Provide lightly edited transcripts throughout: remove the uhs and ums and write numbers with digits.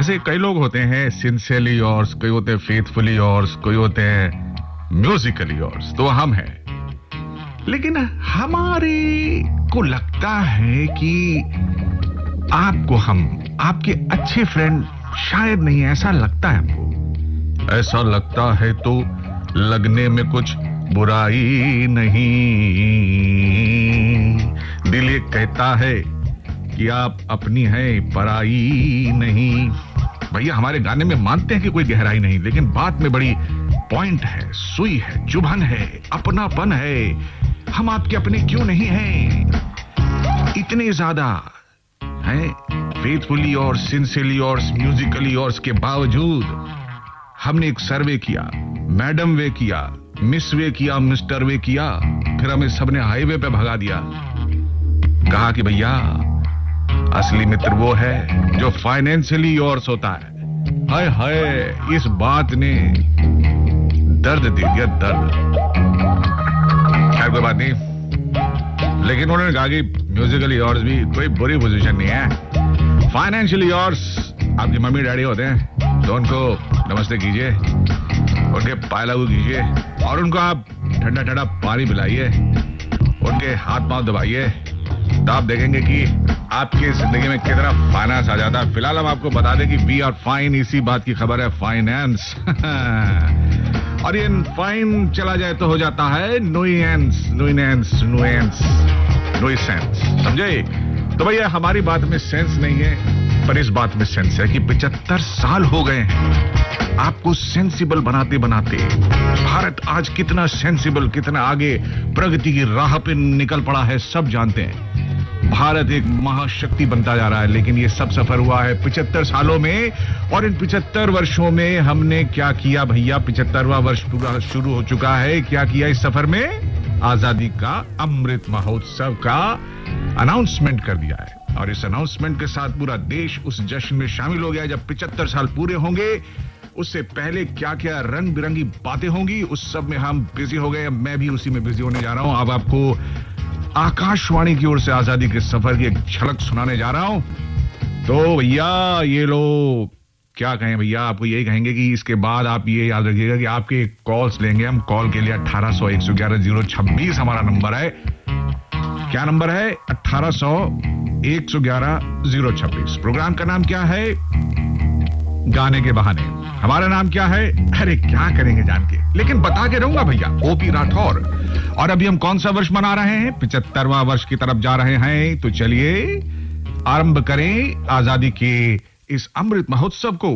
वैसे कई लोग होते हैं सिंसियरली योर्स, कोई होते हैं फेथफुली योर्स, कोई होते हैं म्यूजिकली योर्स, तो हम हैं। लेकिन हमारे को लगता है कि आपको हम आपके अच्छे फ्रेंड शायद नहीं, ऐसा लगता है हमको। ऐसा लगता है तो लगने में कुछ बुराई नहीं। दिल ये कहता है कि आप अपनी हैं, पराई नहीं। भैया हमारे गाने में मानते हैं कि कोई गहराई नहीं, लेकिन बात में बड़ी पॉइंट है, सुई है, चुभन है, अपनापन है। हम आपके अपने क्यों नहीं हैं? इतने ज्यादा हैं फेथफुली और सिंसियरली और म्यूजिकली और के बावजूद हमने एक सर्वे किया, मैडम वे किया, मिस वे किया, मिस्टर वे किया, फिर हमें सबने हाईवे पे भगा दिया। कहा कि भैया असली मित्र वो है जो फाइनेंशियली योर्स होता है। हाय हाय, इस बात ने दर्द दे दिया, दर्द। खैर कोई बात नहीं, लेकिन उन्होंने कहा कि म्यूजिकली योर्स भी कोई बुरी पोजीशन नहीं है। फाइनेंशियली योर्स आपकी मम्मी डैडी होते हैं, तो उनको नमस्ते कीजिए, उनके पाय लागू कीजिए और उनको आप ठंडा ठंडा पानी पिलाइए, उनके हाथ पांव दबाइए, तो आप देखेंगे कि आपकी जिंदगी में कितना फाइनेंस आ जाता है। फिलहाल हम आपको बता दें कि वी आर फाइन, इसी बात की खबर है, फाइनेंस। और ये फाइन चला जाए तो हो जाता है नोइनेंस, नोइनेंस, नोएंस, नोइसेंस, समझे? तो भैया हमारी बात में सेंस नहीं है, पर इस बात में सेंस है कि 75 साल हो गए हैं आपको सेंसिबल बनाते बनाते। भारत आज कितना सेंसिबल, कितना आगे प्रगति की राह पे निकल पड़ा है, सब जानते हैं। भारत एक महाशक्ति बनता जा रहा है, लेकिन ये सब सफर हुआ है 75 सालों में। और इन 75 वर्षों में हमने क्या किया भैया? 75वां वर्ष पूरा शुरू हो चुका है। क्या किया इस सफर में? आजादी का अमृत महोत्सव का अनाउंसमेंट कर दिया है, और इस अनाउंसमेंट के साथ पूरा देश उस जश्न में शामिल हो गया। जब 75 साल पूरे होंगे, उससे पहले क्या क्या रंग बिरंगी बातें होंगी, उस सब में हम बिजी हो गए। मैं भी उसी में बिजी होने जा रहा हूं। अब आपको आकाशवाणी की ओर से आजादी के सफर की एक झलक सुनाने जा रहा हूं। तो भैया ये लोग क्या कहें भैया, आपको यही कहेंगे कि इसके बाद आप ये याद रखिएगा कि आपके कॉल्स लेंगे हम। कॉल के लिए 1800 111 026 हमारा नंबर है। क्या नंबर है? 1800 111 026। प्रोग्राम का नाम क्या है? गाने के बहाने। हमारा नाम क्या है? अरे क्या करेंगे जान के, लेकिन बता के रहूंगा भैया, ओपी राठौर। और अभी हम कौन सा वर्ष मना रहे हैं? 75वां वर्ष की तरफ जा रहे हैं। तो चलिए आरंभ करें आजादी के इस अमृत महोत्सव को।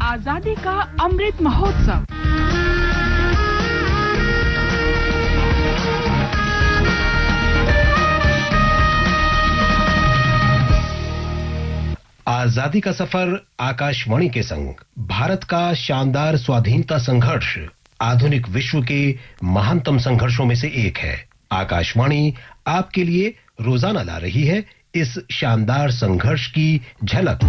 आजादी का अमृत महोत्सव। आजादी का सफर आकाशवाणी के संग भारत का शानदार स्वाधीनता संघर्ष आधुनिक विश्व के महानतम संघर्षों में से एक है। आकाशवाणी आपके लिए रोजाना ला रही है इस शानदार संघर्ष की झलक।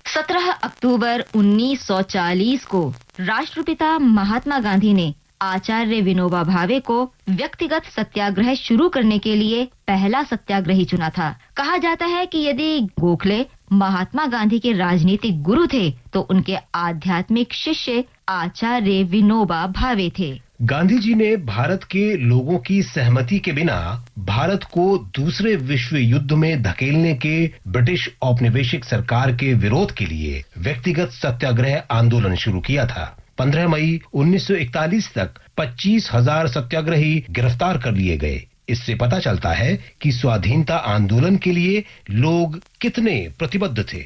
17 अक्टूबर 1940 को राष्ट्रपिता महात्मा गांधी ने आचार्य विनोबा भावे को व्यक्तिगत सत्याग्रह शुरू करने के लिए पहला सत्याग्रही चुना था। कहा जाता है कि यदि गोखले महात्मा गांधी के राजनीतिक गुरु थे, तो उनके आध्यात्मिक शिष्य आचार्य विनोबा भावे थे। गांधी जी ने भारत के लोगों की सहमति के बिना भारत को दूसरे विश्व युद्ध में धकेलने के ब्रिटिश औपनिवेशिक सरकार के विरोध के लिए व्यक्तिगत सत्याग्रह आंदोलन शुरू किया था। 15 मई 1941 तक 25,000 सत्याग्रही गिरफ्तार कर लिए गए। इससे पता चलता है कि स्वाधीनता आंदोलन के लिए लोग कितने प्रतिबद्ध थे।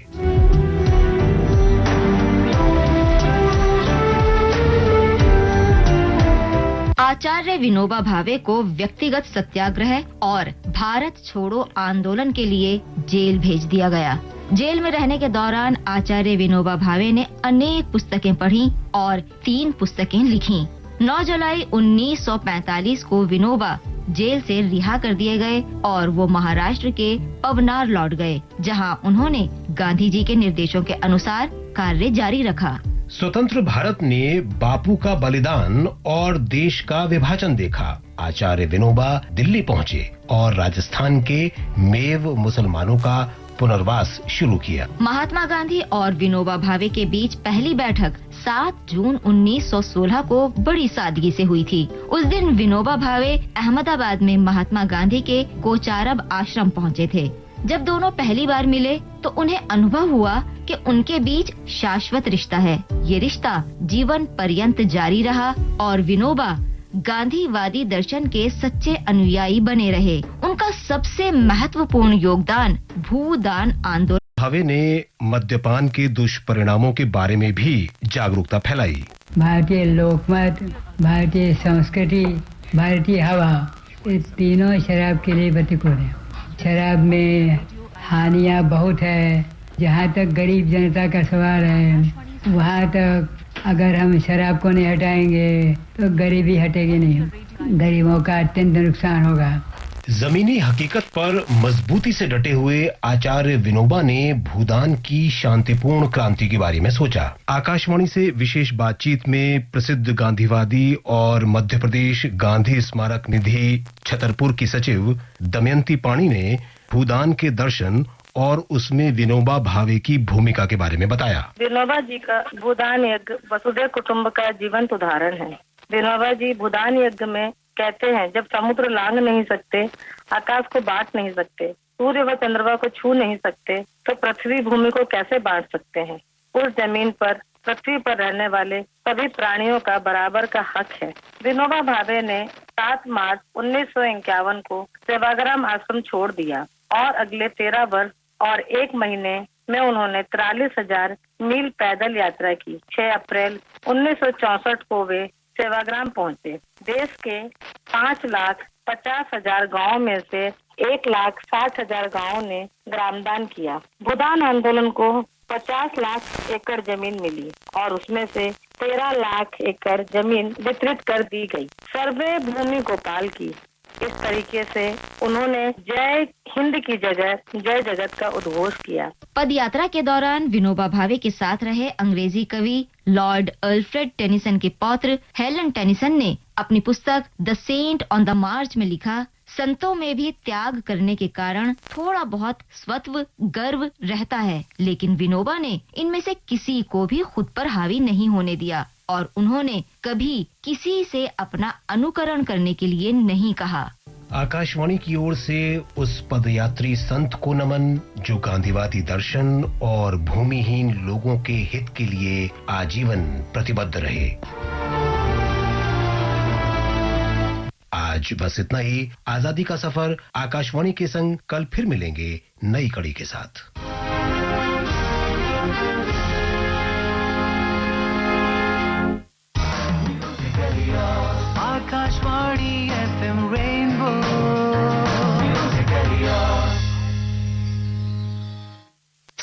आचार्य विनोबा भावे को व्यक्तिगत सत्याग्रह और भारत छोड़ो आंदोलन के लिए जेल भेज दिया गया। जेल में रहने के दौरान आचार्य विनोबा भावे ने अनेक पुस्तकें पढ़ी और 3 पुस्तकें लिखी। 9 जुलाई 1945 को विनोबा जेल से रिहा कर दिए गए और वो महाराष्ट्र के पवनार लौट गए, जहां उन्होंने गांधी जी के निर्देशों के अनुसार कार्य जारी रखा। स्वतंत्र भारत ने बापू का बलिदान और देश का विभाजन देखा। आचार्य विनोबा दिल्ली पहुंचे और राजस्थान के मेव मुसलमानों का पुनर्वास शुरू किया। महात्मा गांधी और विनोबा भावे के बीच पहली बैठक 7 जून 1916 को बड़ी सादगी से हुई थी। उस दिन विनोबा भावे अहमदाबाद में महात्मा गांधी के कोचारब आश्रम पहुंचे थे। जब दोनों पहली बार मिले तो उन्हें अनुभव हुआ कि उनके बीच शाश्वत रिश्ता है। ये रिश्ता जीवन पर्यंत जारी रहा और विनोबा गांधीवादी दर्शन के सच्चे अनुयायी बने रहे। उनका सबसे महत्वपूर्ण योगदान भूदान आंदोलन। भावे ने मद्यपान के दुष्परिणामों के बारे में भी जागरूकता फैलाई। भारतीय लोकमत, भारतीय संस्कृति, भारतीय हवा, ये तीनों शराब के लिए प्रतिकूल है। शराब में हानियां बहुत है। जहाँ तक गरीब जनता का सवाल है, वहाँ तक अगर हम शराब को नहीं हटाएंगे तो गरीबी हटेगी नहीं। गरीबों का अत्यंत नुकसान होगा। जमीनी हकीकत पर मजबूती से डटे हुए आचार्य विनोबा ने भूदान की शांतिपूर्ण क्रांति के बारे में सोचा। आकाशवाणी से विशेष बातचीत में प्रसिद्ध गांधीवादी और मध्य प्रदेश गांधी स्मारक निधि छतरपुर की सचिव दमयंती पाणी ने भूदान के दर्शन और उसमें विनोबा भावे की भूमिका के बारे में बताया। विनोबा जी का भूदान यज्ञ वसुधैव कुटुंब का जीवंत उदाहरण है। विनोबा जी भूदान यज्ञ में कहते हैं, जब समुद्र लांग नहीं सकते, आकाश को बांट नहीं सकते, सूर्य व चंद्रमा को छू नहीं सकते, तो पृथ्वी भूमि को कैसे बांट सकते हैं। उस जमीन पर पृथ्वी पर रहने वाले सभी प्राणियों का बराबर का हक है। विनोबा भावे ने 7 मार्च 1951 को सेवाग्राम आश्रम छोड़ दिया और अगले 13 वर्ष और 1 महीने में उन्होंने 43,000 मील पैदल यात्रा की। 6 अप्रैल 1964 को वे सेवाग्राम पहुंचे। देश के 5,50,000 गाँव में से 1,60,000 गाँव ने ग्रामदान किया। भूदान आंदोलन को 50 लाख एकड़ जमीन मिली और उसमें से 13 लाख एकड़ जमीन वितरित कर दी गई। सर्वे भूमि गोपाल की। इस तरीके से उन्होंने जय हिंद की जगह जय जगत का उद्घोष किया। पद यात्रा के दौरान विनोबा भावे के साथ रहे अंग्रेजी कवि लॉर्ड अल्फ्रेड टेनिसन के पौत्र हेलन टेनिसन ने अपनी पुस्तक द सेंट ऑन द मार्च में लिखा, संतों में भी त्याग करने के कारण थोड़ा बहुत स्वत्व गर्व रहता है, लेकिन विनोबा ने इनमें से किसी को भी खुद पर हावी नहीं होने दिया और उन्होंने कभी किसी से अपना अनुकरण करने के लिए नहीं कहा। आकाशवाणी की ओर से उस पदयात्री संत को नमन जो गांधीवादी दर्शन और भूमिहीन लोगों के हित के लिए आजीवन प्रतिबद्ध रहे। आज बस इतना ही। आजादी का सफर आकाशवाणी के संग कल फिर मिलेंगे नई कड़ी के साथ। Akashvani FM rainbow.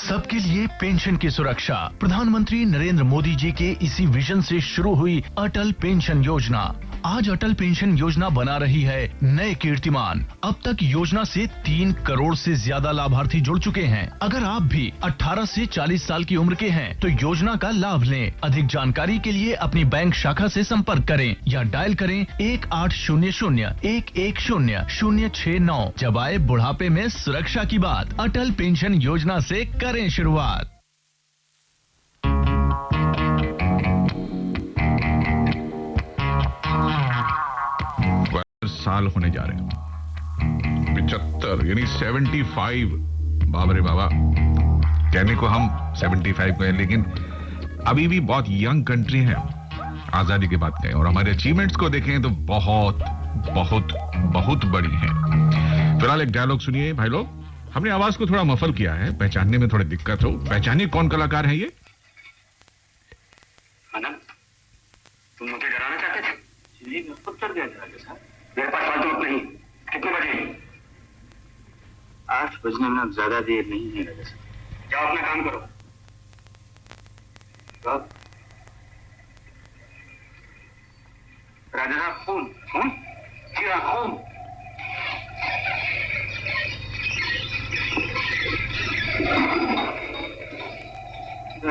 सबके लिए पेंशन की सुरक्षा। प्रधानमंत्री नरेंद्र मोदी जी के इसी विजन से शुरू हुई अटल पेंशन योजना आज अटल पेंशन योजना बना रही है नए कीर्तिमान। अब तक योजना से 3 करोड़ से ज्यादा लाभार्थी जुड़ चुके हैं। अगर आप भी 18 से 40 साल की उम्र के हैं तो योजना का लाभ लें। अधिक जानकारी के लिए अपनी बैंक शाखा से संपर्क करें या डायल करें 1800-110-069। जब आए बुढ़ापे में सुरक्षा की बात, अटल पेंशन योजना से करें शुरुआत। साल होने जा रहे हैं 75 यानी 75। बाबा रे बाबा, कहने को हम 75 को हैं, लेकिन अभी भी बहुत यंग कंट्री है आजादी के बाद कहें, और हमारे अचीवमेंट्स को देखें तो बहुत बहुत बहुत बड़ी है। फिलहाल एक डायलॉग सुनिए भाई लोग। हमने आवाज को थोड़ा मफल किया है, पहचानने में थोड़ी दिक्कत हो। पहचानिए कौन कलाकार है ये। आनंद, तुम मुझे डराना चाहते थे? जी, बिल्कुल कर दिया सर। मेरे पास फालतू वक्त नहीं। कितने बजे? 8 बजने में अब ज्यादा देर नहीं है राजा साहब। जाओ अपना काम करो। राजा साहब, खून खून क्या खून?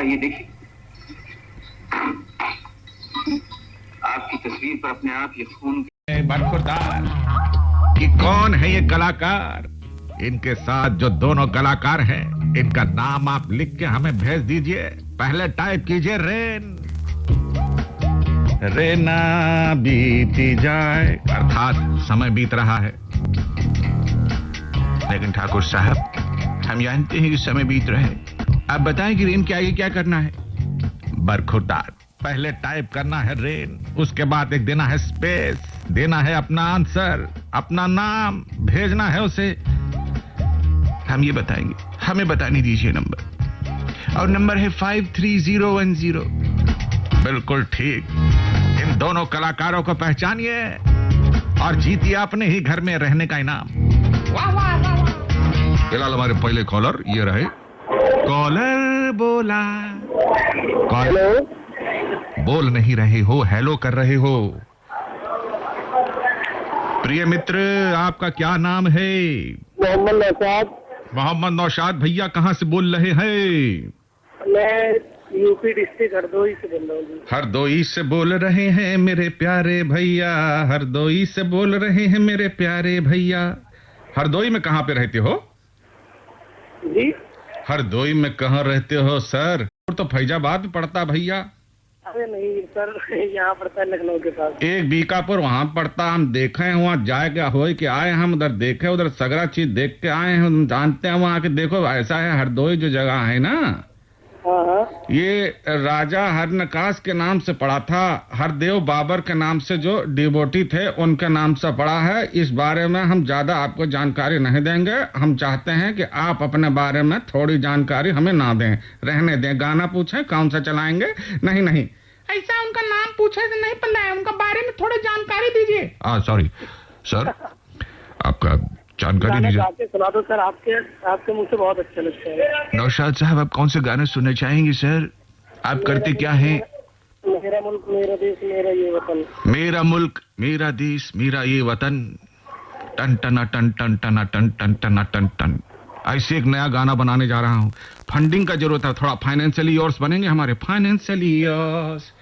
ये देखिए, आपकी तस्वीर पर अपने आप ये खून बरखुरदार कि कौन है ये कलाकार। इनके साथ जो दोनों कलाकार हैं, इनका नाम आप लिख के हमें भेज दीजिए। पहले टाइप कीजिए रेन, रेना बीती जाए, अर्थात समय बीत रहा है। लेकिन ठाकुर साहब, हम जानते हैं कि समय बीत रहा है। आप बताएं कि रेन के आगे क्या करना है। बरखुरदार, पहले टाइप करना है रेन, उसके बाद एक देना है स्पेस, देना है अपना आंसर, अपना नाम भेजना है उसे। हम ये बताएंगे, हमें बताने दीजिए नंबर, और नंबर है 53010। बिल्कुल ठीक। इन दोनों कलाकारों को पहचानिए और जीतिए अपने ही घर में रहने का इनाम। फिलहाल हमारे पहले कॉलर ये रहे। कॉलर बोला, कॉलर बोल नहीं रहे हो, हेलो कर रहे हो। प्रिय मित्र, आपका क्या नाम है? मोहम्मद नौशाद। मोहम्मद नौशाद भैया, कहाँ से बोल रहे हैं? मैं यूपी डिस्ट्रिक्ट हरदोई से बोल रहा हूँ। हरदोई से बोल रहे हैं मेरे प्यारे भैया, हरदोई से बोल रहे हैं मेरे प्यारे भैया। हरदोई में कहाँ पे रहते हो जी? हरदोई में कहाँ रहते हो सर? तो फैजाबाद में पड़ता भैया। अरे नहीं सर, यहाँ पड़ता है लखनऊ के पास। एक बीकापुर वहाँ पड़ता। हम देखे हैं, वहाँ जाए हो के आए, हम उधर देखे, उधर सगरा चीज देख के आए हैं, हम जानते हैं वहाँ के। देखो ऐसा है, हरदोई जो जगह है ना, ये राजा हरनकाश के नाम से पड़ा था। हरदेव बाबर के नाम से जो डिवोटी थे उनके नाम से पड़ा है। इस बारे में हम ज्यादा आपको जानकारी नहीं देंगे। हम चाहते हैं कि आप अपने बारे में थोड़ी जानकारी हमें ना दें, रहने दें। गाना पूछे कौन सा चलाएंगे? नहीं नहीं, ऐसा उनका नाम पूछे तो नहीं पता है, उनका बारे में थोड़ी जानकारी दीजिए। सॉरी सर, आपका जानकारी दीजिए। सुना दो सर, आपके मुंह से बहुत अच्छा लगता है। नौशाद साहब, आप कौन से गाने सुनना चाहेंगे सर? आप करते क्या हैं? मेरा मुल्क मेरा देश मेरा ये वतन। मेरा मुल्क मेरा देश मेरा ये वतन, टन टना टन टन टना टन टन टना टन टन। ऐसे एक नया गाना बनाने जा रहा हूँ। फंडिंग का जरूरत है, थोड़ा फाइनेंशियली ईयर्स बनेंगे हमारे, फाइनेंशियली ईयर्स।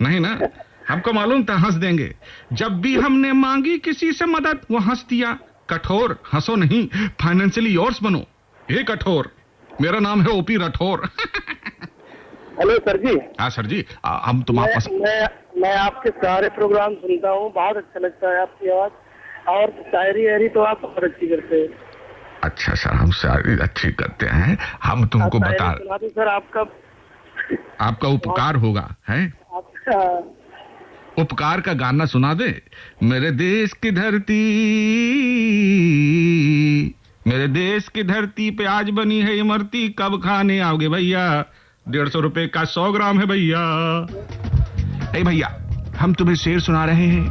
नहीं ना, हमको मालूम था हंस देंगे। जब भी हमने मांगी किसी से मदद, वो हंस दिया। कठोर हंसो नहीं, फाइनेंशियली ईयर्स बनो। ये कठोर, मेरा नाम है ओपी राठौर। हेलो सर जी। हाँ सर जी, हम तुम्हारे मैं आपके सारे प्रोग्राम सुनता हूँ, बहुत अच्छा लगता है आपकी आवाज, और शायरी तो आप बहुत अच्छी करते हैं। अच्छा सर, हम शायरी अच्छी करते हैं। हम तुमको बता सर, आपका उपकार होगा है। उपकार का गाना सुना दे। मेरे देश की धरती, मेरे देश की धरती पे आज बनी है इमरती, कब खाने आओगे भैया? 150 रुपए का 100 ग्राम है भैया। ए भैया, हम तुम्हें शेर सुना रहे हैं,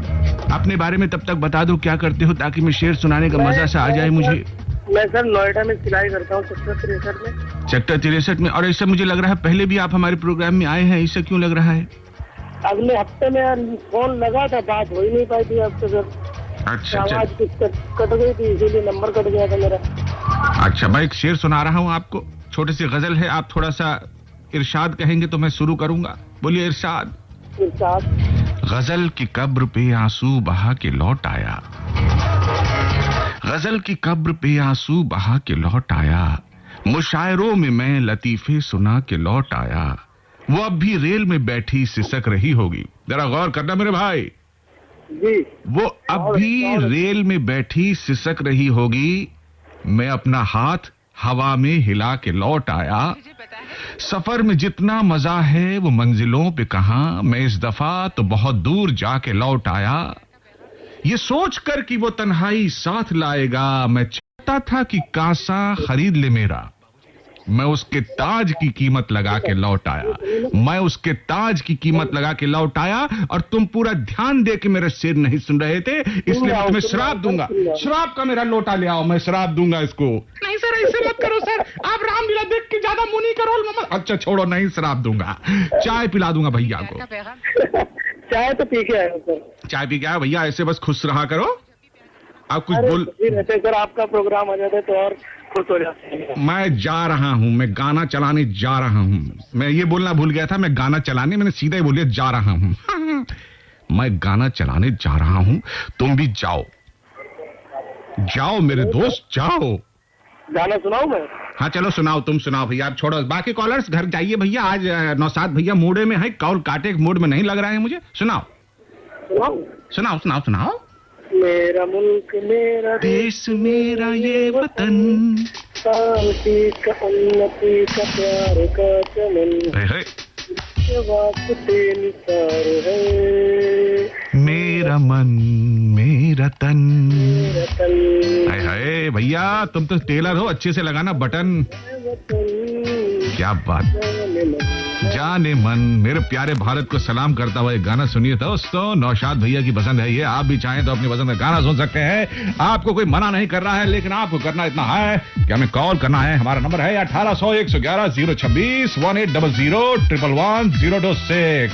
अपने बारे में तब तक बता दो क्या करते हो, ताकि मैं शेर सुनाने का मजा सा आ जाए मुझे। मैं सर नोएडा में सिलाई करता हूँ, सेक्टर 63 में। सेक्टर 63 में? और ऐसा मुझे लग रहा है पहले भी आप हमारे प्रोग्राम में आए हैं, ऐसा क्यों लग रहा है? अगले हफ्ते में फोन लगा था, बात हो ही नहीं पाई थी आपसे सर। अच्छा, आवाज कट गई थी, इसीलिए नंबर कट गया था मेरा। अच्छा, मैं एक शेर सुना रहा हूँ आपको, छोटी सी गजल है। आप थोड़ा सा इरशाद कहेंगे तो मैं शुरू करूंगा। बोलिए इरशाद। गजल की कब्र पे आंसू बहा के लौट आया, गजल की कब्र पे आंसू बहा के लौट आया, मुशायरों में मैं लतीफे सुना के लौट आया। वो अब भी रेल में बैठी सिसक रही होगी। जरा गौर करना मेरे भाई जी। वो अब भी रेल में बैठी सिसक रही होगी, मैं अपना हाथ हवा में हिला के लौट आया। सफर में जितना मजा है वो मंजिलों पे कहां, मैं इस दफा तो बहुत दूर जाके लौट आया। ये सोचकर कि वो तन्हाई साथ लाएगा, मैं चाहता था कि कांसा खरीद ले मेरा, मैं उसके ताज की कीमत लगा के लौट आया, मैं उसके ताज की कीमत लगा के लौट आया। और तुम पूरा ध्यान दे के मेरा शेर नहीं सुन रहे थे, इसलिए मैं तुम्हें शराब दूंगा। शराब का मेरा लोटा ले आओ, मैं शराब दूंगा इसको। नहीं सर, ऐसे मत करो सर, आप रामलीला देख के ज्यादा मुनी का रोल मत। अच्छा छोड़ो, नहीं शराब दूंगा, चाय पिला दूंगा भैया को। चाय तो पी के आया सर। चाय पी के आया भैया, ऐसे बस खुश रहा करो। आप कुछ बोल सर, आपका प्रोग्राम आ जाता तो और खुश हो जाते हैं। मैं जा रहा हूं, मैं गाना चलाने जा रहा हूं। मैं ये बोलना भूल गया था, मैं गाना चलाने, मैंने सीधा ही बोलिए जा रहा हूं। मैं गाना चलाने जा रहा हूं, तुम भी जाओ। जाओ मेरे दोस्त, जाओ। गाना सुनाऊं मैं? हाँ चलो सुनाओ, तुम सुनाओ भैया, आप छोड़ो बाकी कॉलर्स, घर जाइए भैया। आज नौशाद भैया मूड में है, कॉल काटे मूड में नहीं लग रहा है मुझे। सुनाओ सुनाओ सुनाओ सुनाओ। मेरा मुल्क मेरा देश मेरा ये वतन, शांति का उन्नति का प्यार का चमन, वास्ते निसार है मेरा मन मेरा तन। मेरा तन। हाय हाय भैया, तुम तो टेलर हो, अच्छे से लगाना बटन। क्या बात। जाने मन। मेरे प्यारे भारत को सलाम करता हुआ एक गाना सुनिए दोस्तों, नौशाद भैया की पसंद है ये। आप भी चाहें तो अपनी पसंद का गाना सुन सकते हैं, आपको कोई मना नहीं कर रहा है, लेकिन आपको करना इतना है कि हमें कॉल करना है। हमारा नंबर है 1800-111-026 1800-111-026।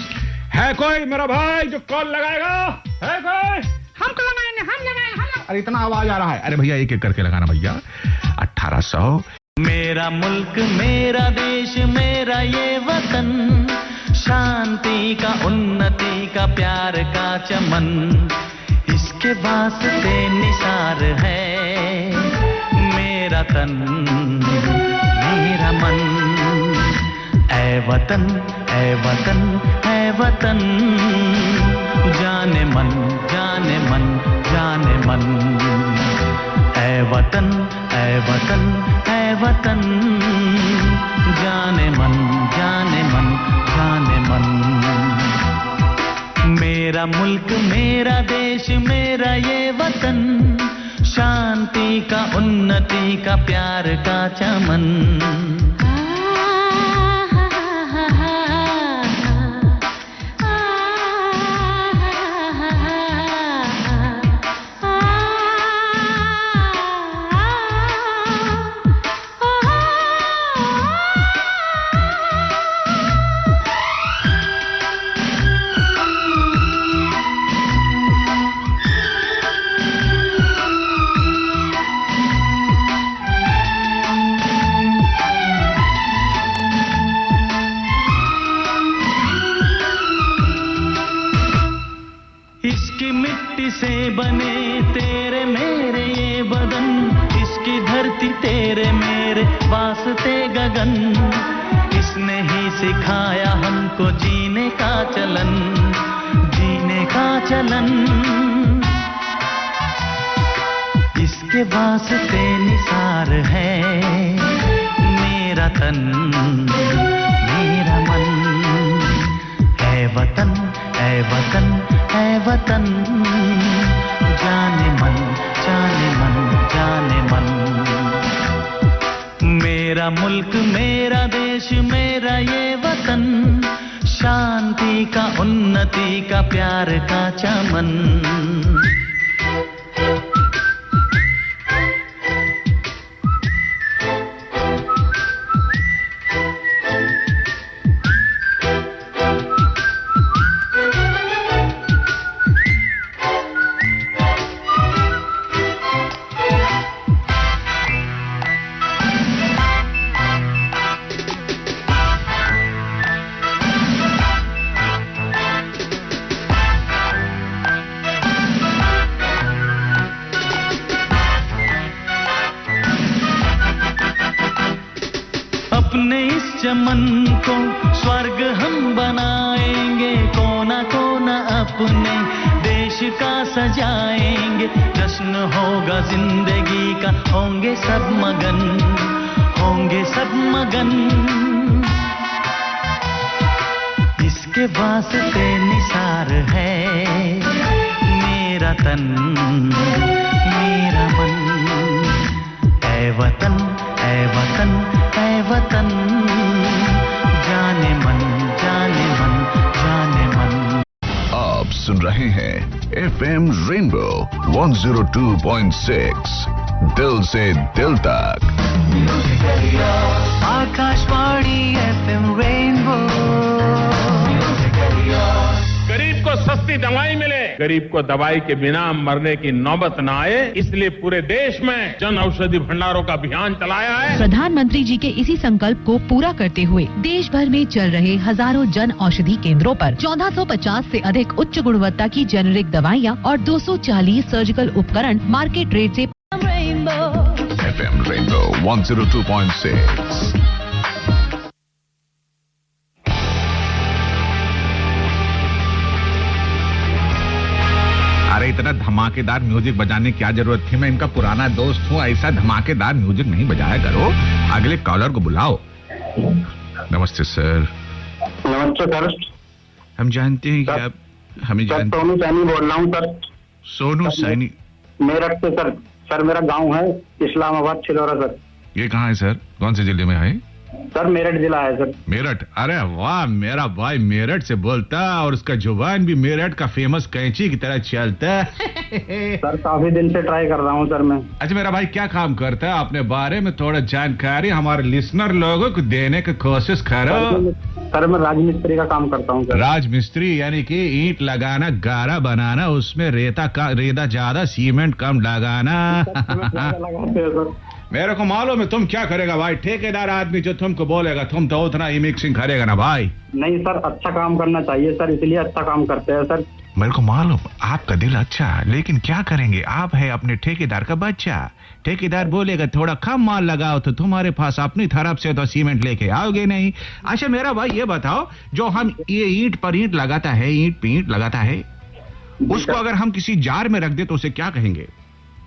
है कोई मेरा भाई जो कॉल लगाएगा? है कोई? हमको लगाएंगे, हम लगाएंगे। अरे इतना आवाज आ रहा है। अरे भैया एक एक करके लगाना भैया। 1800। मेरा मुल्क मेरा देश मेरा ये वतन, शांति का उन्नति का प्यार का चमन, इसके वास्ते निसार है मेरा तन मेरा मन। ऐ वतन ऐ वतन ऐ वतन, जाने मन जाने मन जाने मन। ऐ वतन ऐ वतन ऐ वतन, जाने मन जाने मन जाने मन। मेरा मुल्क मेरा देश मेरा ये वतन, शांति का उन्नति का प्यार का चमन। इसकी मिट्टी से बने तेरे मेरे ये बदन, इसकी धरती तेरे मेरे वास्ते गगन। इसने ही सिखाया हमको जीने का चलन, जीने का चलन। इसके वास्ते निसार है मेरा तन मेरा मन। है वतन है वतन है वतन, जाने मन जाने मन जाने मन। मेरा मुल्क मेरा देश मेरा ये वतन, शांति का उन्नति का प्यार का चमन। अपने इस चमन को स्वर्ग हम बनाएंगे, कोना कोना अपने देश का सजाएंगे। जश्न होगा जिंदगी का, होंगे सब मगन, होंगे सब मगन। इसके वास्ते निसार है मेरा तन मेरा मन। ऐ वतन ऐ वतन ऐ वतन, जाने मन जाने मन जाने मन। आप सुन रहे हैं FM रेनबो 102.6, दिल से दिल तक। Akashvani FM rainbow. गरीब को सस्ती दवाई मिले, गरीब को दवाई के बिना मरने की नौबत न आए, इसलिए पूरे देश में जन औषधि भंडारों का अभियान चलाया है। प्रधानमंत्री जी के इसी संकल्प को पूरा करते हुए देश भर में चल रहे हजारों जन औषधि केंद्रों पर 1450 से अधिक उच्च गुणवत्ता की जेनेरिक दवाइयाँ और 240 सर्जिकल उपकरण मार्केट रेट से FM Rainbow 102.6. अरे इतना धमाकेदार म्यूजिक बजाने की क्या जरूरत थी? मैं इनका पुराना दोस्त हूँ, ऐसा धमाकेदार म्यूजिक नहीं बजाया करो। अगले कॉलर को बुलाओ। नमस्ते सर। नमस्ते सर। हम जानते हैं कि आप हमें जानते हैं। सोनू सैनी बोल रहा हूँ सर। सोनू सैनी मेरठ से सर। सर मेरा गांव है इस्लामाबाद छिलौरा सर। ये कहाँ है सर? कौन से जिले में है? सर मेरठ जिला है सर। मेरठ? अरे वाह, मेरा भाई मेरठ से बोलता और उसका जुबान भी मेरठ का फेमस कैंची की तरह चलता है। सर काफी दिन से ट्राई कर रहा हूँ सर मैं। अच्छा मेरा भाई क्या काम करता है? अपने बारे में थोड़ा जानकारी हमारे लिसनर लोगों को देने की कोशिश करो। सर मैं राजमिस्त्री का काम करता हूँ सर। राजमिस्त्री यानी कि ईंट लगाना, गारा बनाना, उसमें रेता ज्यादा, सीमेंट कम लगाना। लगाते हैं सर। मेरे को मालूम है तुम क्या करेगा भाई। ठेकेदार आदमी जो तुमको बोलेगा तुम तो उतना ही मिक्सिंग करेगा ना भाई। नहीं सर, अच्छा काम करना चाहिए सर, इसलिए अच्छा काम करते हैं सर। मेरे को मालूम आपका दिल अच्छा, लेकिन क्या करेंगे, आप है अपने ठेकेदार का बच्चा। ठेकेदार बोलेगा थोड़ा कम माल लगाओ तो तुम्हारे पास अपनी तरफ से तो सीमेंट लेके आओगे नहीं। अच्छा मेरा भाई ये बताओ, जो हम ये ईंट पर ईंट लगाता है, ईंट पे ईंट लगाता है, उसको अगर हम किसी जार में रख दे तो उसे क्या कहेंगे?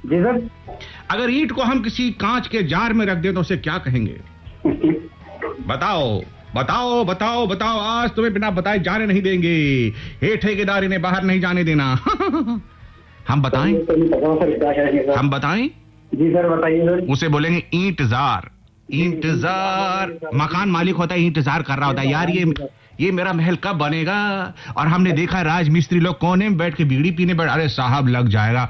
जी सर। अगर ईंट को हम किसी कांच के जार में रख दे तो उसे क्या कहेंगे? बताओ बताओ बताओ बताओ। आज तुम्हें बिना बताए जाने नहीं देंगे। हे ठेकेदार, इन्हें बाहर नहीं जाने देना। हम बताएं? हम बताएं? जी सर बताइए सर। उसे बोलेंगे ईंटजार। इंतजार, मकान मालिक होता है, इंतजार कर रहा होता है यार ये मेरा महल कब बनेगा। और हमने देखा राजमिस्त्री लोग कोने में बैठ के बीड़ी पीने बैठ, अरे साहब लग जाएगा,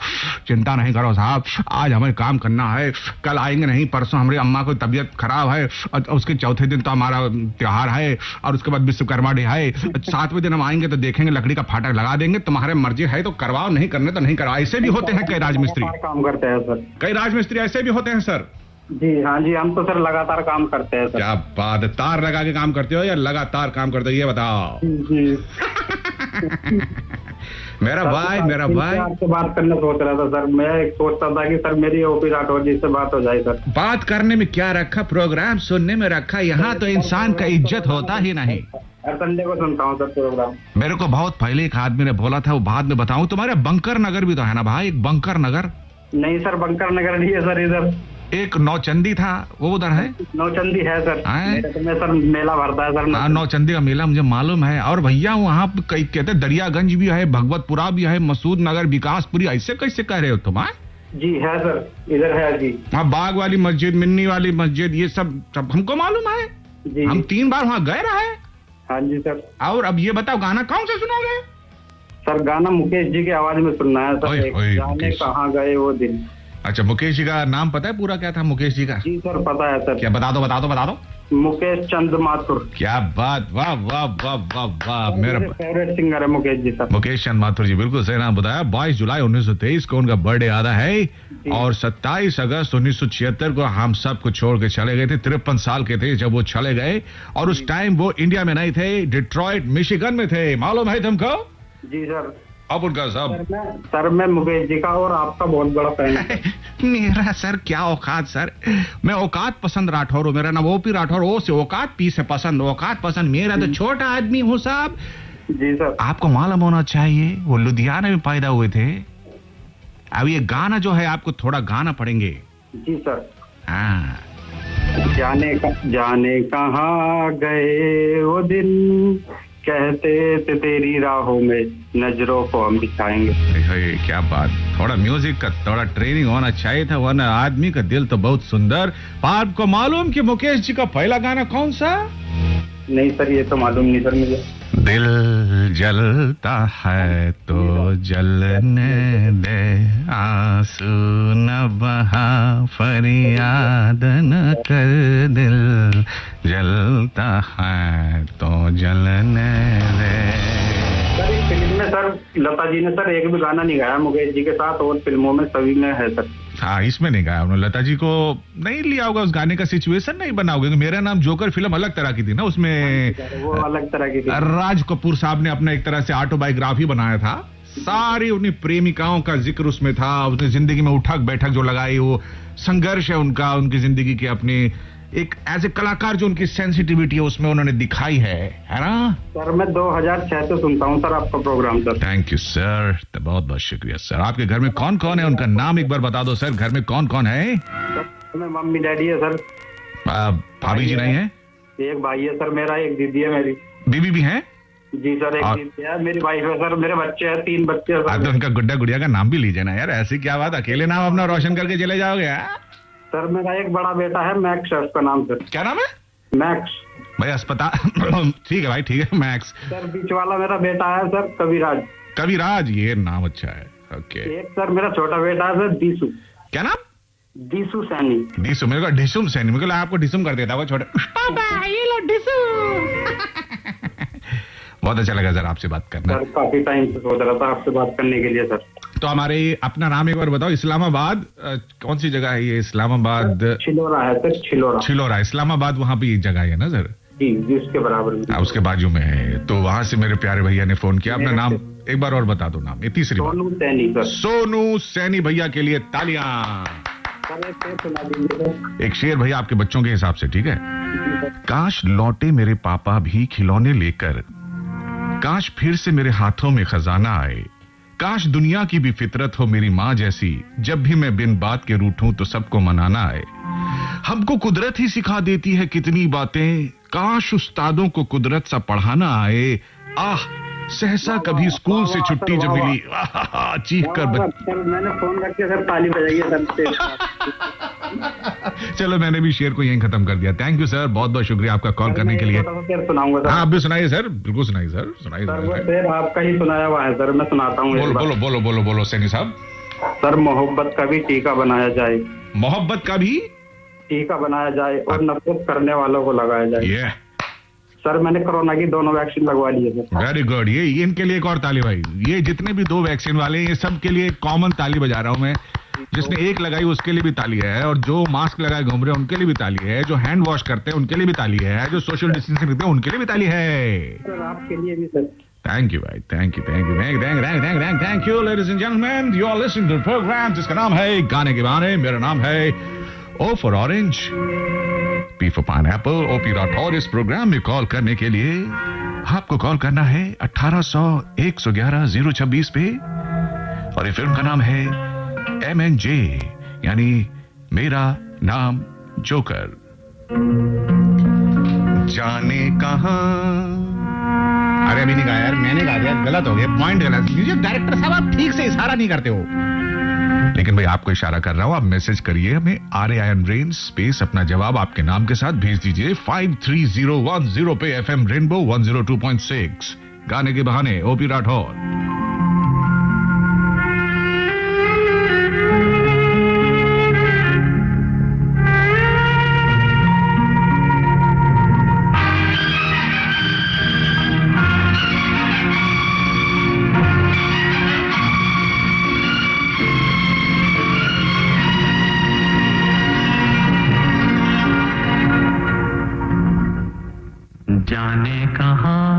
चिंता नहीं करो साहब, आज हमें काम करना है, कल आएंगे नहीं, परसों हमारी अम्मा को तबीयत खराब है, और उसके चौथे दिन तो हमारा त्योहार है, और उसके बाद विश्वकर्मा डे है, 7वें दिन हम आएंगे तो देखेंगे लकड़ी का फाटक लगा देंगे, तुम्हारे मर्जी है तो करवाओ, नहीं करने तो नहीं करवाओ। ऐसे भी होते हैं कई राजमिस्त्री, काम करते हैं सर, कई राजमिस्त्री ऐसे भी होते हैं सर। जी हाँ जी, हम तो सर लगातार काम करते हैं सर। क्या बात, तार लगा के काम करते हो या लगातार काम करते हो, ये बताओ। जी मेरा भाई आपसे बात करना सोच रहा था सर। मैं एक सोचता था कि सर मेरी ओपी राठौर जी से बात हो जाए सर। बात करने में क्या रखा, प्रोग्राम सुनने में रखा। यहाँ तो इंसान का इज्जत होता ही नहीं। हर संडे को सुनता हूँ सर प्रोग्राम। मेरे को बहुत पहले एक आदमी ने बोला था, वो बाद में बताऊं। तुम्हारे बंकर नगर भी तो है ना भाई, एक बंकर नगर? नहीं सर, बंकर नगर नहीं है सर, इधर एक नौचंदी था, वो उधर है। नौचंदी है सर, में सर मेला भरता है सर। हाँ, नौचंदी का मेला मुझे मालूम है। और भैया वहाँ कई कहते दरियागंज भी है, भगवतपुरा भी है, मसूद नगर, विकासपुरी, ऐसे कैसे कह रहे हो तुम? जी है सर, इधर है जी। हाँ, बाग वाली मस्जिद, मिन्नी वाली मस्जिद, ये सब हमको मालूम है जी। हम 3 बार वहाँ गए रहे। हाँ जी सर। और अब ये बताओ, गाना कौन सा सुनोगे? सर गाना मुकेश जी की आवाज में सुनना है सर। जाने कहाँ गए वो दिन। अच्छा, मुकेश जी का नाम पता है पूरा क्या था मुकेश जी का? जी सर पता है सर। क्या, बता दो। मुकेश चंद माथुर। क्या बात, वाह वाह वाह वाह वाह, मेरा फेवरेट सिंगर है मुकेश जी सर। मुकेश चंद माथुर जी, बिल्कुल सही नाम बताया। 22 जुलाई 1923 को उनका बर्थडे आता है, और 27 अगस्त 1976 को हम सब को छोड़ के चले गए थे। 53 साल के थे जब वो चले गए, और उस टाइम वो इंडिया में नहीं थे, डिट्रॉइट मिशिगन में थे। मालूम है तुमको? जी सर। अब उनका सब सर मैं मुकेश जी का और आपका बहुत बड़ा फैन हूं। मेरा सर क्या औकात सर, मैं औकात पसंद राठौर हूँ। मेरा नाम ओपी राठौर, ओ से औकात, पी से पसंद, औकात पसंद। मेरा तो छोटा आदमी हूँ साहब। जी सर। आपको मालूम होना चाहिए वो लुधियाना में पैदा हुए थे। अब ये गाना जो है आपको थोड़ा गाना पड़ेंगे। जी सर। हाँ। जाने कहाँ गए वो दिन, कहते थे तेरी राहों में नजरों को हम बिछाएंगे। क्या बात, थोड़ा म्यूजिक का थोड़ा ट्रेनिंग होना चाहिए था, वरना आदमी का दिल तो बहुत सुंदर। आपको मालूम कि मुकेश जी का पहला गाना कौन सा? नहीं सर, ये तो मालूम नहीं सर मुझे। दिल जलता है तो जलने दे, आंसू न बहा, फरियाद न कर, दिल जलता है तो जलने दे। सर इस फिल्म में सर लता जी ने सर एक भी गाना नहीं गाया मुकेश जी के साथ, और फिल्मों में सभी में है सर। हाँ, इसमें नहीं गाया उन्होंने। लता जी को नहीं लिया होगा, उस गाने का सिचुएशन नहीं बना होगा। मेरा नाम जोकर फिल्म अलग तरह की थी ना, उसमें वो अलग तरह की थी। राज कपूर साहब ने अपना एक तरह से ऑटोबायोग्राफी बनाया था। सारी उन्हीं प्रेमिकाओं का जिक्र उसमें था, उसने जिंदगी में उठक बैठक जो लगाई, वो संघर्ष है उनका, उनकी जिंदगी की अपनी एक एज ए कलाकार जो उनकी सेंसिटिविटी है उसमें उन्होंने दिखाई है ना सर। मैं 2006 से सुनता हूँ सर आपका program sir. Thank you sir, बहुत बहुत शुक्रिया सर। आपके घर में कौन कौन है, उनका नाम एक बार बता दो सर। घर में कौन कौन है? मैं मम्मी डैडी है सर। भाभी जी नहीं है? एक भाई है सर मेरा, एक दीदी है मेरी। बीबी भी है? जी सर, एक दीदी है, मेरी वाइफ है सर, मेरे बच्चे हैं, 3 बच्चे हैं सर। तो उनका गुड्डा गुड़िया का नाम भी लीजिए ना यार, ऐसी क्या बात, अकेले नाम अपना रोशन करके चले जाओगे? सर मेरा एक बड़ा बेटा है, मैक्स है उसका नाम सर। क्या नाम है? मैक्स। भाई अस्पताल ठीक है भाई, ठीक है मैक्स। सर बीच वाला मेरा बेटा है सर कविराज। कविराज, ये नाम अच्छा है। ओके। एक सर मेरा छोटा बेटा है सर दीसू। क्या नाम? दीसू सैनी। दीसू, मेरे को डिसुम सैनी, मेरे को आपको डिसुम कर देता वो छोटे। ये लो डिसू। बहुत अच्छा लगा सर आपसे बात करना। सर काफी टाइम से सोच रहा था आपसे बात करने के लिए सर। तो हमारे अपना नाम एक बार बताओ। इस्लामाबाद कौन सी जगह है ये? इस्लामाबाद छिलोरा है सर, छिलोरा। छिलोरा इस्लामाबाद, वहाँ पे एक जगह है ना सर? जी उसके बराबर में। उसके बाजू में है। तो वहाँ से मेरे प्यारे भैया ने फोन किया। अपना नाम एक बार और बता दो नाम, ये तीसरी बार। सोनू सैनी सर। सोनू सैनी भैया के लिए तालियां। एक शेर भैया आपके बच्चों के हिसाब से, ठीक है? काश लौटे मेरे पापा भी खिलौने लेकर, काश फिर से मेरे हाथों में खजाना आए, काश दुनिया की भी फितरत हो मेरी माँ जैसी, जब भी मैं बिन बात के रूठूं तो सबको मनाना आए। हमको कुदरत ही सिखा देती है कितनी बातें, काश उस्तादों को कुदरत सा पढ़ाना आए। आह सहसा कभी स्कूल से छुट्टी जब मिली, चीख कर सर मैंने फोन रख के सर ताली बजाई है सर। चलो मैंने भी शेर को यहीं खत्म कर दिया। थैंक यू सर, बहुत बहुत शुक्रिया आपका कॉल करने के लिए। सुनाऊंगा सर। हाँ आप भी सुनाइए सर, बिल्कुल सुनाइए सर, सुनाइए सर। आपका ही सुनाया हुआ है सर, मैं सुनाता हूँ। बोलो बोलो बोलो बोलो बोलो सैनी साहब। सर मोहब्बत का भी टीका बनाया जाए, मोहब्बत का भी टीका बनाया जाए और नफरत करने वालों को लगाया जाए। सर मैंने कोरोना की दोनों वैक्सीन लगवा ली है सर। Very good. ये इनके लिए एक और ताली भाई। ये जितने भी 2 वैक्सीन वाले, ये सब के लिए कॉमन ताली बजा रहा हूं मैं। जिसने एक लगाई उसके लिए भी ताली है, और जो मास्क लगाए घूम रहे हैं उनके लिए भी ताली है, जो हैंड वॉश करते हैं उनके लिए भी ताली है, जो सोशल डिस्टेंसिंग करते हैं उनके लिए भी ताली है। सर आपके लिए भी सर। थैंक यू भाई, thank you thank you thank you ladies and gentleman, you are listening to program जिसका नाम है गाने के बहाने। मेरा नाम है O for Orange, P for Pineapple, OP Rathore. इस प्रोग्राम में कॉल करने के लिए आपको कॉल करना है 1800-111-026 पे, और ये फिल्म का नाम है MNJ, यानी मेरा नाम जोकर। जाने कहां, अरे अभी नहीं गाया यार, मैंने गा दिया, गलत हो गया, पॉइंट गलत। डायरेक्टर साहब आप ठीक से इशारा नहीं करते हो। लेकिन भाई आपको इशारा कर रहा हूं, आप मैसेज करिए हमें RAIN रेन स्पेस अपना जवाब आपके नाम के साथ भेज दीजिए 53010 पे FM रेनबो 102.6 गाने के बहाने OP राठौर। जाने कहां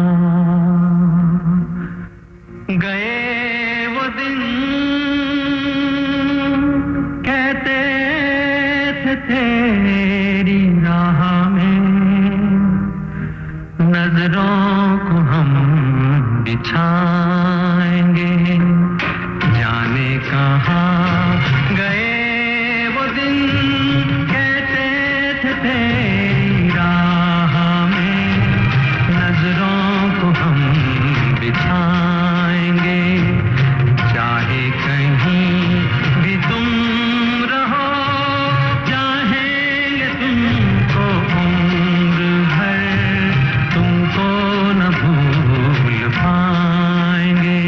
गए वो दिन, कहते थे तेरी राह में नजरों को हम बिछाएंगे। जाने कहां गए वो दिन, कहते थे तेरी राह में नजरों को हम बिछाएंगे। चाहे कहीं भी तुम रहो, चाहेंगे तुमको उम्र भर, तुमको न भूल पाएंगे।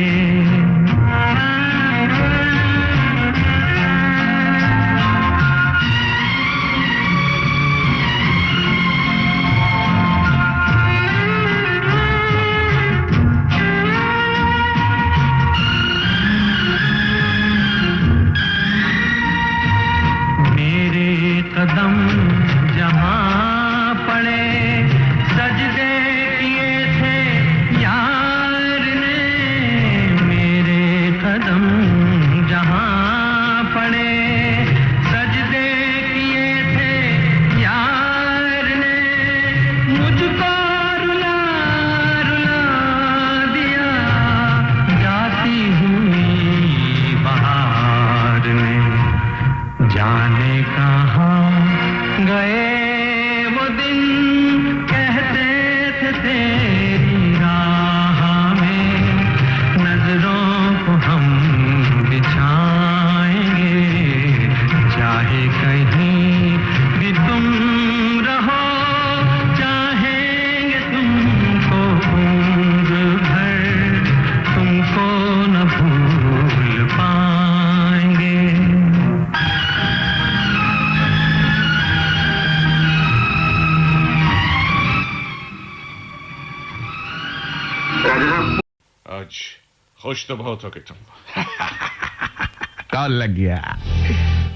आज खुश तो बहुत हो कि तुम कॉल लग गया,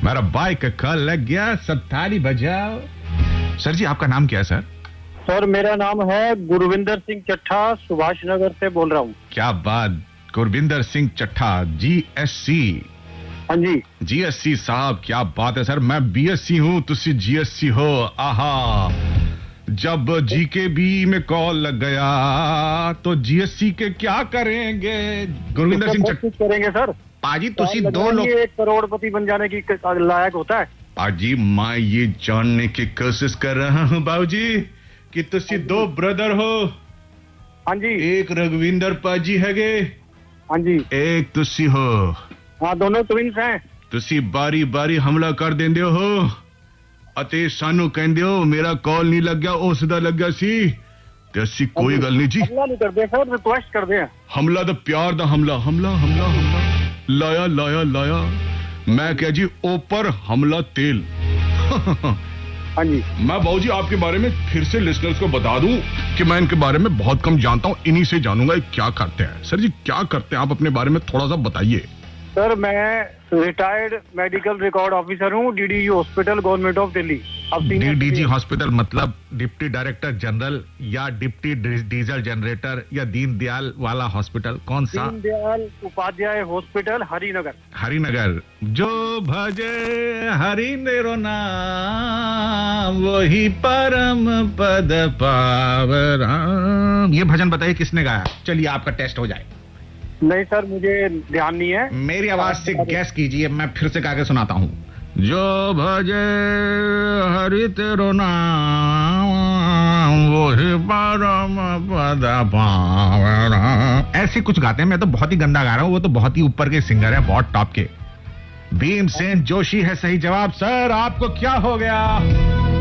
मेरा बाइक का कॉल लग गया, सब ताली बजाओ। सर जी आपका नाम क्या है सर? सर मेरा नाम है गुरविंदर सिंह चट्ठा, सुभाष नगर से बोल रहा हूँ। क्या बात, गुरविंदर सिंह चट्ठा, GSC। हाँ जी GSC साहब, क्या बात है सर। मैं BSc हूँ, तुसी GSC हो। आहा, जब GKB में कॉल लग गया तो GSC के क्या करेंगे? गुरविंदर सिंह चट्ठा करेंगे सर। पाजी तुसी दो लोग 1 करोड़पति बन जाने की लायक होता है। पाजी मैं ये जानने की कोशिश कर रहा हूँ बाबूजी कि तुसी दो ब्रदर हो। हाँ जी। एक रघुविंदर पाजी हैगे। हाँ जी। एक तुसी हो। हाँ, दोनों ट्विंस हैं। तुसी बारी बारी हमला कर देंदे हो ਅਤੇ ਸਾਨੂੰ ਕਹਿੰਦੇ ਹੋ ਮੇਰਾ ਕਾਲ ਨਹੀਂ ਲੱਗਿਆ, ਉਸ ਦਾ ਲੱਗਾ ਸੀ ਤੇ ਅਸੀਂ ਕੋਈ ਗੱਲ ਨਹੀਂ ਜੀ। हमला नहीं करते सर, रिक्वेस्ट करते हैं। हमला तो प्यार दा हमला, हमला हमला हमला लाया लाया लाया। मैं क्या जी, ऊपर हमला तेल। हाँ जी। मैं बाबू जी आपके बारे में फिर से लिसनर्स को बता दूं कि मैं इनके बारे में बहुत कम जानता हूं, इन्हीं से जानूंगा क्या करते हैं। सर जी क्या करते हैं आप, अपने बारे में थोड़ा सा बताइए। सर मैं रिटायर्ड मेडिकल रिकॉर्ड ऑफिसर हूँ, DDG hospital, government of Delhi. DDG hospital मतलब डिप्टी डायरेक्टर जनरल या डिप्टी डीजल जनरेटर या दीनदयाल वाला हॉस्पिटल, कौन सा? दीनदयाल उपाध्याय हॉस्पिटल, हरिनगर। हरिनगर। जो भजे हरि मेरो नाम वही परम पद पावराम। ये भजन बताइए किसने गाया? चलिए आपका टेस्ट हो जाए। नहीं सर, मुझे ध्यान नहीं है। मेरी आवाज से गैस कीजिए, मैं फिर से गा के सुनाता हूँ। जो भजे हरि तेरो नाम वही परम पद पावराम। ऐसे कुछ गाते हैं, मैं तो बहुत ही गंदा गा रहा हूँ, वो तो बहुत ही ऊपर के सिंगर है, बहुत टॉप के। भीमसेन जोशी है सही जवाब। सर आपको क्या हो गया?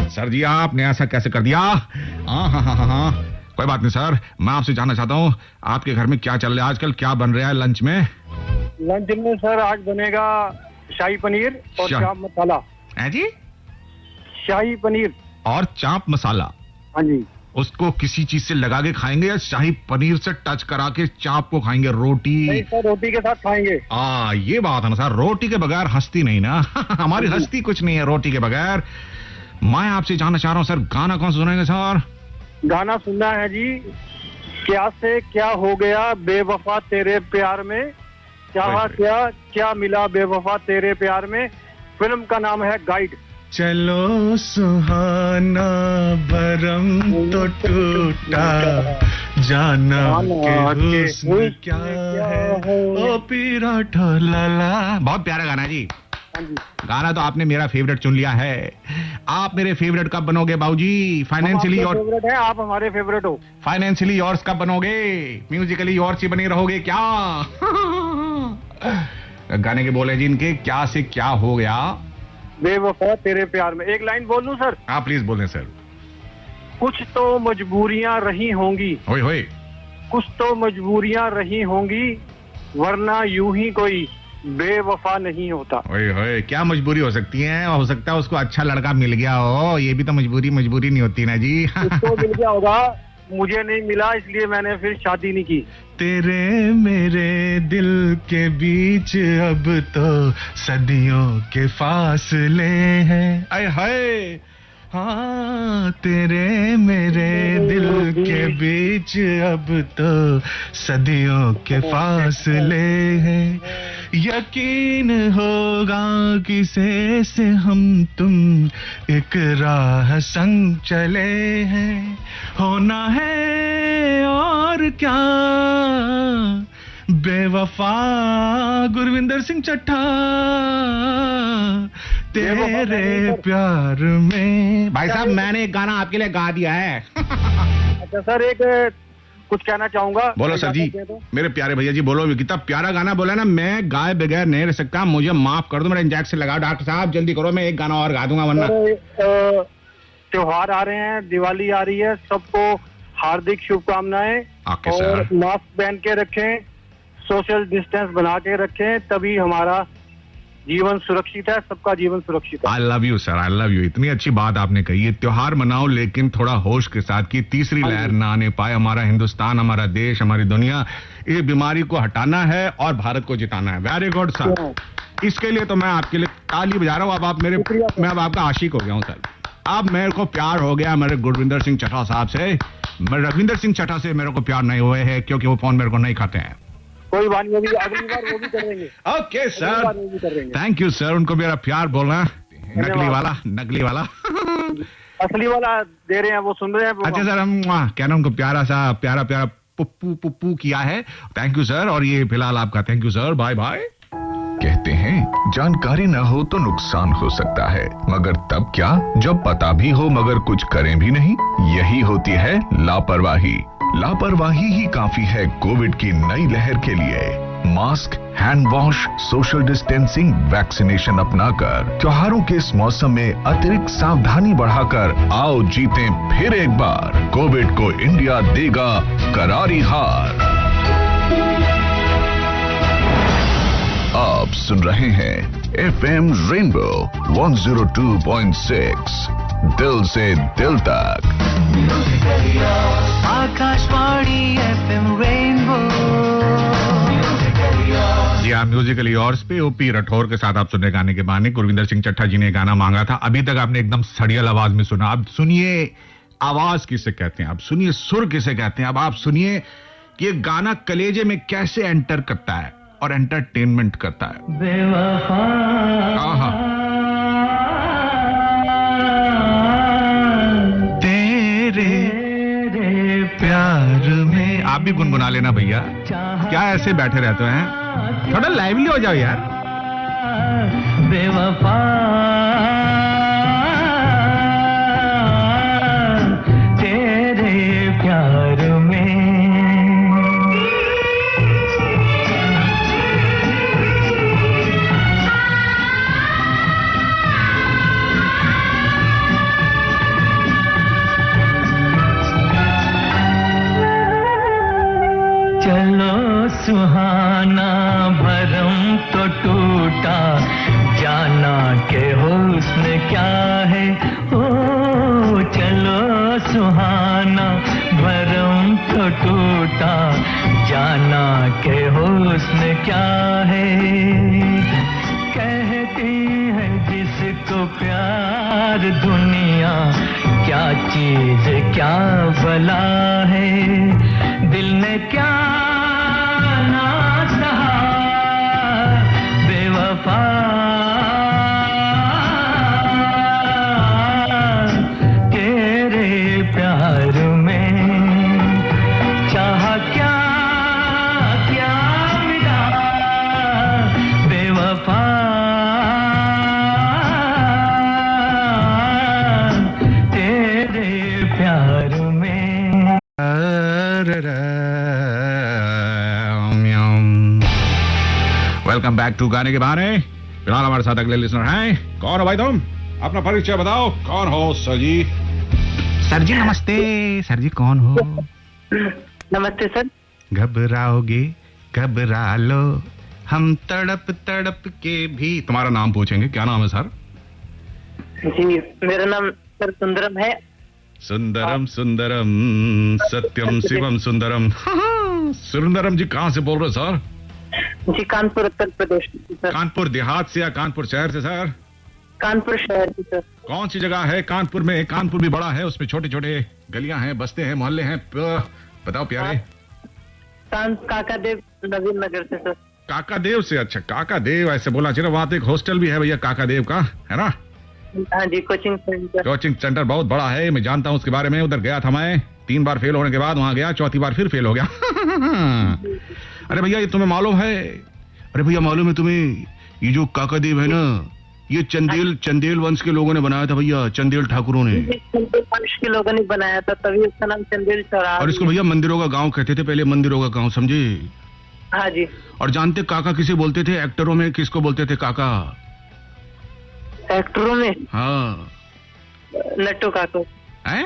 सर जी आपने ऐसा कैसे कर दिया? हाँ, कोई बात नहीं सर, मैं आपसे जानना चाहता हूँ आपके घर में क्या चल रहा है आजकल, क्या बन रहा है लंच में? लंच में सर आज बनेगा शाही पनीर और चाप मसाला। है जी? शाही पनीर और चाप मसाला। हाँ जी। उसको किसी चीज से लगा के खाएंगे या शाही पनीर से टच करा के चाप को खाएंगे? रोटी? नहीं सर, रोटी के साथ खाएंगे। ये बात है ना सर, रोटी के बगैर हस्ती नहीं ना। हमारी हस्ती कुछ नहीं है रोटी के बगैर। मैं आपसे जानना चाह रहा हूँ सर, गाना कौन सुनाएंगे सर? गाना सुनना है जी, क्या से क्या हो गया बेवफा तेरे प्यार में, चाहा क्या मिला बेवफा तेरे प्यार में। फिल्म का नाम है गाइड। चलो सुहाना भरम तो टूटा, जाना के हुस्न क्या है ओ पीरा ढोलाला। बहुत प्यारा गाना जी। गाना तो आपने मेरा फेवरेट चुन लिया है। आप मेरे फेवरेट कब बनोगे बाबूजी? फाइनेंशियली और फेवरेट है, आप हमारे फेवरेट हो। फाइनेंशियली योर्स कब बनोगे? म्यूजिकली योर्स ही बने रहोगे क्या? गाने के बोले जी इनके, क्या से क्या हो गया बेवफा तेरे प्यार में। एक लाइन बोल लूं सर? आप प्लीज बोलें सर। कुछ तो मजबूरियां रही होंगी, होए होए, कुछ तो मजबूरियां रही होंगी, वरना यूं ही कोई बेवफा नहीं होता। ओए होए, क्या मजबूरी हो सकती है? हो सकता है उसको अच्छा लड़का मिल गया हो, ये भी तो मजबूरी नहीं होती ना जी। उसको मिल गया होगा, मुझे नहीं मिला इसलिए मैंने फिर शादी नहीं की। तेरे मेरे दिल के बीच अब तो सदियों के फासले हैं। आय हाय, हाँ तेरे मेरे दिल के बीच अब तो सदियों के फासले हैं। यकीन होगा किसे से हम तुम एक राह संग चले हैं। होना है और क्या बेवफा गुरविंदर सिंह चट्ठा तेरे प्यार में। भाई साहब मैंने एक गाना आपके लिए गा दिया है। अच्छा सर, एक कुछ कहना चाहूंगा। बोलो सर जी, मेरे प्यारे भैया जी बोलो। कितना प्यारा गाना बोला ना, मैं गाए बगैर नहीं रह सकता, मुझे माफ कर दो, मेरा इंजेक्शन लगाओ डॉक्टर साहब, जल्दी करो, मैं एक गाना और गा दूंगा वरना। त्योहार आ रहे हैं, दिवाली आ रही है, सबको हार्दिक शुभकामनाएं। और मास्क पहन के रखें, सोशल डिस्टेंस बना के रखें, तभी हमारा जीवन सुरक्षित है, सबका जीवन सुरक्षित है। I love you sir, I love you. इतनी अच्छी बात आपने कही है। त्योहार मनाओ लेकिन थोड़ा होश के साथ कि तीसरी लहर ना आने पाए। हमारा हिंदुस्तान, हमारा देश, हमारी दुनिया, ये बीमारी को हटाना है और भारत को जिताना है। Very good sir. इसके लिए तो मैं आपके लिए ताली बजा रहा हूँ। अब आप मेरे, मैं अब आपका आशिक हो गया हूँ सर। अब मेरे को प्यार हो गया मेरे गुरविंदर सिंह चड्ढा साहब से। मैं रविंदर सिंह चड्ढा से मेरे को प्यार नहीं हुए हैं क्योंकि वो फोन मेरे को नहीं खाते हैं। कोई बात नहीं, अगली बार वो भी करेंगे। Okay sir, thank you sir. उनको मेरा प्यार बोलना। नकली वाला, नकली वाला असली वाला दे रहे हैं, वो सुन रहे हैं। अच्छा सर, हम कहना उनको प्यारा सा प्यारा प्यारा पुप्पू पुप्पू किया है। Thank you sir. और ये फिलहाल आपका thank you sir. Bye bye. कहते हैं जानकारी न हो तो नुकसान हो सकता है, मगर तब क्या जब पता भी हो मगर कुछ करें भी नहीं। यही होती है लापरवाही। लापरवाही ही काफी है कोविड की नई लहर के लिए। Mask, hand wash, social distancing, vaccination अपनाकर त्योहारों के इस मौसम में अतिरिक्त सावधानी बढ़ाकर आओ जीतें फिर एक बार। कोविड को इंडिया देगा करारी हार। आप सुन रहे हैं FM रेनबो 102.6, दिल से दिल तक। Akashvani FM rainbow. जी हाँ, म्यूजिकली और पे ओपी राठौर के साथ आप सुनने गाने के बहाने गुरविंदर सिंह चड्ढा जी ने गाना मांगा था। अभी तक आपने एकदम सड़ियल आवाज में सुना। अब सुनिए आवाज किसे कहते हैं, अब सुनिए सुर किसे कहते हैं। अब आप सुनिए कि ये गाना कलेजे में कैसे एंटर करता है और एंटरटेनमेंट करता है। बेवफा तेरे प्यार में। आप भी गुनगुना लेना भैया, क्या ऐसे बैठे रहते हैं, थोड़ा लाइवली हो जाओ यार। बेवफा तेरे प्यार में चलो सुहाना भरम तो टूटा, जाना के हुस्न क्या है। ओ चलो सुहाना भरम तो टूटा, जाना के हुस्न क्या है। कहती है जिसको प्यार दुनिया, क्या चीज क्या भला है। दिल ने क्या ना सहा बेवफा, तेरे प्यार में चाहा क्या क्या मिला बेवफा, तेरे प्यार में। वेलकम बैक टू गाने के बहाने। फिलहाल हमारे साथ अगले लिसनर हैं। कौन हो भाई तुम? अपना परिचय बताओ। कौन हो सर जी? सर जी नमस्ते। सर जी कौन हो? नमस्ते सर। घबराओगे घबरा लो, हम तड़प तड़प के भी। तुम्हारा नाम पूछेंगे, क्या नाम है सर? जी मेरा नाम सर सुंदरम है। सुंदरम सुंदरम सत्यम शिवम सुंदरम। सुंदरम जी कहाँ से बोल रहे हो सर? जी कानपुर उत्तर प्रदेश सर। कानपुर देहात से या कानपुर शहर से सर? कानपुर शहर से सर। कौन सी जगह है कानपुर में? कानपुर भी बड़ा है, उसमें छोटे छोटे गलियां हैं, बस्ते हैं, मोहल्ले हैं। बताओ प्यारे। काका देव नवीन नगर से सर। काका देव से? अच्छा काका देव, ऐसे बोला चाहिए। वहाँ तो एक हॉस्टल भी है भैया काका देव का, है ना? हाँ जी, कोचिंग सेंटर। कोचिंग सेंटर बहुत बड़ा है, मैं जानता हूँ उसके बारे में। उधर गया था मैं, 3 बार फेल होने के बाद वहां गया, 4थी बार फिर फेल हो गया। अरे भैया ये तुम्हें मालूम है? अरे भैया मालूम है तुम्हें, ये जो काका देव है ना, ये चंदेल वंश के लोगों ने बनाया था भैया, चंदेल ठाकुरों ने। चंदेल वंश के लोगों ने बनाया था, तभी उसका नाम चंदेल चौराहा। और इसको भैया मंदिरों का गांव कहते थे पहले, मंदिरों का गांव, समझे? हाँ जी। और जानते काका किसे बोलते थे? एक्टरों में किसको बोलते थे काका? एक्टरों में? हाँ, नट्टू काका हैं?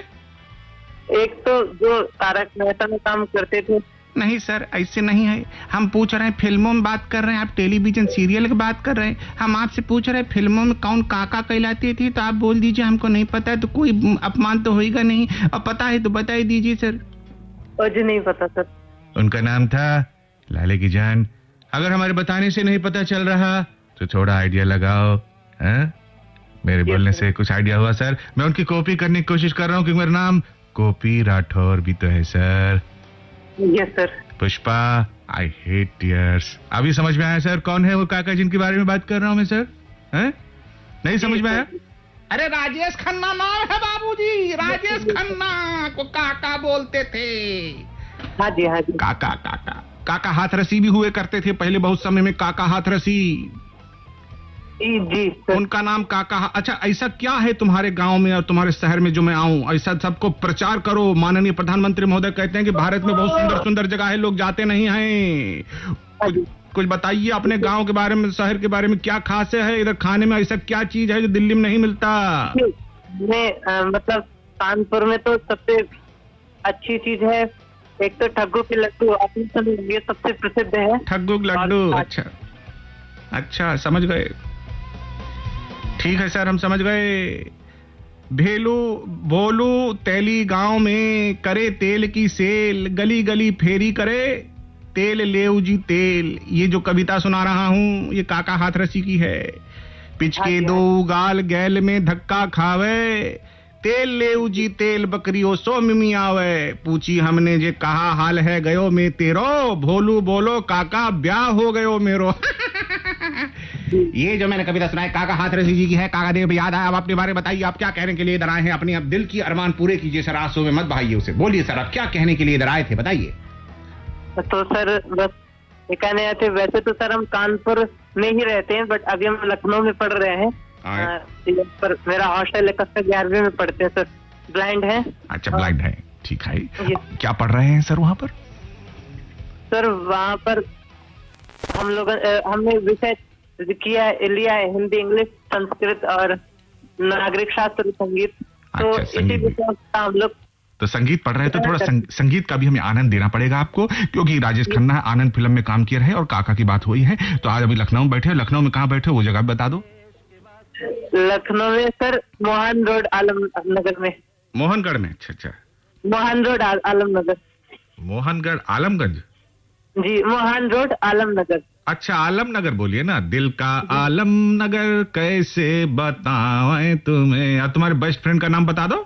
एक तो जो तारक मेहता में काम करते थे। नहीं सर, ऐसे नहीं है। हम पूछ रहे हैं, फिल्मों में बात कर रहे हैं, आप टेलीविजन सीरियल की बात कर रहे हैं। हम आपसे पूछ रहे हैं फिल्मों में कौन काका कहलाती थी, तो आप बोल दीजिए हमको नहीं पता है, तो कोई अपमान तो होएगा नहीं। और पता है तो बता ही दीजिए सर। मुझे नहीं पता सर। उनका नाम था लाले की जान। अगर हमारे बताने से नहीं पता चल रहा तो थोड़ा आइडिया लगाओ। मेरे बोलने से कुछ आइडिया हुआ सर? मैं उनकी कॉपी करने की कोशिश कर रहा हूँ, क्योंकि मेरा नाम कॉपी राठौर भी तो है sir. Yes sir. Pushpa, I hate tears. अभी समझ में आया सर कौन है वो काका जिनके बारे में बात कर रहा हूँ मैं सर? नहीं समझ में आया? अरे राजेश खन्ना नाम है बाबूजी, राजेश खन्ना को काका बोलते थे। हाँ जी हाँ जी। काका काका काका हाथरसी भी हुए करते थे पहले बहुत समय में, काका हाथरसी जी। उनका नाम काका। अच्छा, ऐसा क्या है तुम्हारे गांव में और तुम्हारे शहर में जो मैं आऊं, ऐसा सबको प्रचार करो। माननीय प्रधानमंत्री महोदय कहते हैं कि भारत में बहुत सुंदर सुंदर जगह है, लोग जाते नहीं हैं। कुछ बताइए अपने गांव के बारे में, शहर के बारे में, क्या खास है इधर? खाने में ऐसा क्या चीज है जो दिल्ली में नहीं मिलता? मतलब कानपुर में तो सबसे अच्छी चीज है एक तो ठग्गू के लड्डू, ये सबसे प्रसिद्ध है। ठग्गू के लड्डू, अच्छा अच्छा, समझ गए। ठीक है सर, हम समझ गए। भेलू भोलू तेली गांव में करे तेल की सेल, गली गली फेरी करे तेल लेऊ जी तेल। ये जो कविता सुना रहा हूँ ये काका हाथरसी की है। पिचके दो गाल गैल में धक्का खावे, तेल लेऊ जी तेल बकरियों सो मिमी आवे। पूछी हमने जे कहा हाल है गयो में तेरो, भोलू बोलो काका ब्याह हो गयो मेरो। ये जो मैंने कविता सुनाई काका हाथरसी जी की है। काका देव याद आया, अब अपने बारे में बताइए, आप क्या कहने के लिए इधर आए हैं? अपनी अब दिल की अरमान पूरे कीजिए सर, आंसू में मत बहाइए उसे। बोलिए सर, आप क्या कहने के लिए इधर आए थे, बताइए। तो सर बस ये कहने आए थे, वैसे तो सर हम कानपुर में ही रहते हैं, बट अभी हम लखनऊ में पढ़ रहे हैं। पर मेरा हॉस्टल है, कक्षा 11वीं में पढ़ते हैं सर। ब्लाइंड है। अच्छा, ब्लाइंड है, ठीक है। क्या पढ़ रहे हैं सर वहाँ पर? सर वहाँ पर हम लोग हमने विषय लिया है हिंदी, इंग्लिश, संस्कृत और नागरिक शास्त्र, संगीत। तो इसी विषय का हम लोग तो संगीत पढ़ रहे हैं, तो थोड़ा संगीत का भी हमें आनंद देना पड़ेगा आपको, क्योंकि राजेश खन्ना आनंद फिल्म में काम किया है और काका की बात हुई है। तो आज अभी लखनऊ में बैठे, लखनऊ में कहाँ बैठे वो जगह बता दो। लखनऊ में सर मोहन रोड आलमनगर में। मोहनगढ़ में? अच्छा अच्छा, मोहन रोड आलमनगर। मोहनगढ़ आलमगंज? जी, मोहन रोड आलमनगर। अच्छा, आलमनगर बोलिए ना। दिल का आलमनगर कैसे बताएं तुम्हें। और तुम्हारे बेस्ट फ्रेंड का नाम बता दो।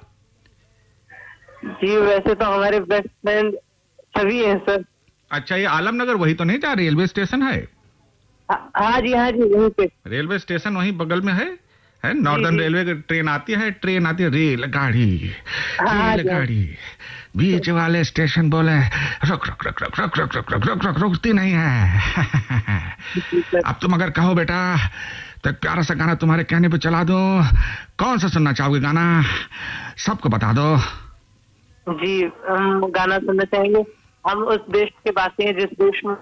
जी वैसे तो हमारे बेस्ट फ्रेंड सभी हैं सर। अच्छा, ये आलमनगर वही तो नहीं जहाँ रेलवे स्टेशन है? हाँ जी वहीं पे। रेलवे स्टेशन वहीं बगल में है नॉर्दर्न रेलवे की ट्रेन आती है, रेलगाड़ी बीच वाले स्टेशन बोले रुक रुक रुक रुक रुक रुक रुक रुक रुक रुक रुकती नहीं है। अब तुम अगर कहो बेटा तो एक प्यारा सा गाना तुम्हारे कहने पे चला दो। कौन सा सुनना चाहोगे गाना? सबको बता दो। जी हम गाना सुनना चाहेंगे। हम उस देश के वासी हैं जिस देश में।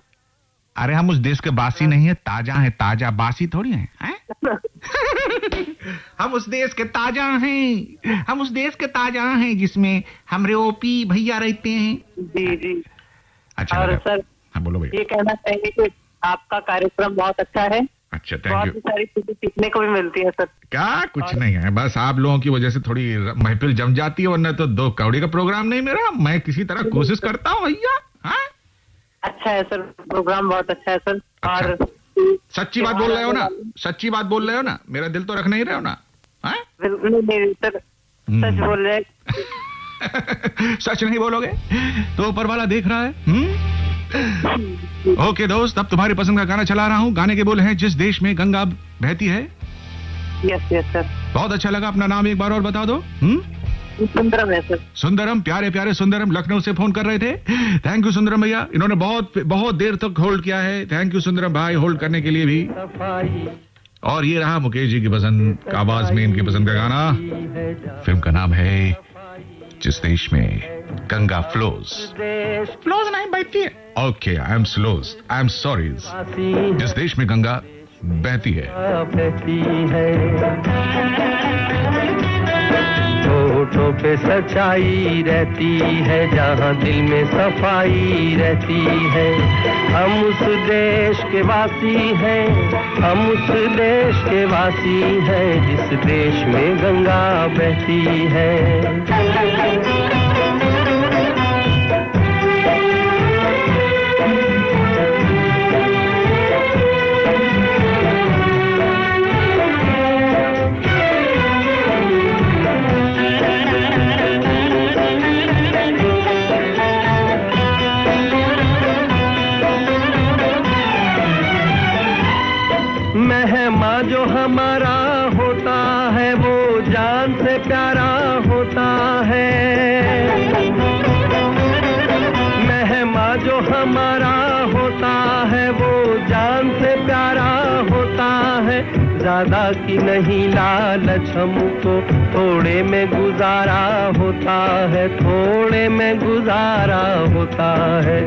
अरे हम उस देश के बासी नहीं है, ताजा है, ताजा बासी थोड़ी है? हम उस देश के ताजा हैं, हम उस देश के ताजा हैं जिसमें हमरे ओपी भैया रहते हैं। जी जी। अच्छा, और सर हाँ बोलो भैया। ये कहना चाहिए कि आपका कार्यक्रम बहुत अच्छा है। अच्छा, थैंक यू। बहुत सारी चीजें सीखने को भी मिलती है सर। क्या कुछ नहीं है, बस आप लोगों की वजह से थोड़ी महफिल जम जाती है, वरना तो 2 कौड़ी का प्रोग्राम नहीं मेरा। मैं किसी तरह कोशिश करता हूँ भैया। अच्छा है सर, प्रोग्राम बहुत अच्छा है सर। अच्छा। और सच्ची बात बोल रहे हो ना? सच्ची बात बोल रहे हो ना? मेरा दिल तो रख नहीं रहे हो ना? नहीं सर, सच बोल रहे हैं। सच नहीं बोलोगे तो ऊपर वाला देख रहा है। ओके दोस्त, अब तुम्हारी पसंद का गाना चला रहा हूँ। गाने के बोल हैं जिस देश में गंगा बहती है। Yes yes sir. बहुत अच्छा लगा। अपना नाम एक बार और बता दो। सुंदरम है सर। सुंदरम, प्यारे प्यारे सुंदरम लखनऊ से फोन कर रहे थे। थैंक यू सुंदरम भैया, इन्होंने बहुत देर तक होल्ड किया है। थैंक यू सुंदरम भाई होल्ड करने के लिए भी। और ये रहा मुकेश जी की पसंद आवाज में इनकी पसंद का गाना। फिल्म का नाम है जिस देश में गंगा फ्लोज नहीं बहती है। Okay, I am slows, I am sorry. जिस देश में गंगा बहती है। बातों पे सच्चाई रहती है, जहाँ दिल में सफाई रहती है। हम उस देश के वासी हैं, हम उस देश के वासी हैं, जिस देश में गंगा बहती है। मेहमान जो हमारा होता है वो जान से प्यारा होता है। मेहमान जो हमारा होता है वो जान से प्यारा होता है। ज्यादा की नहीं लालच हमको, थोड़े में गुजारा होता है, थोड़े में गुजारा होता है।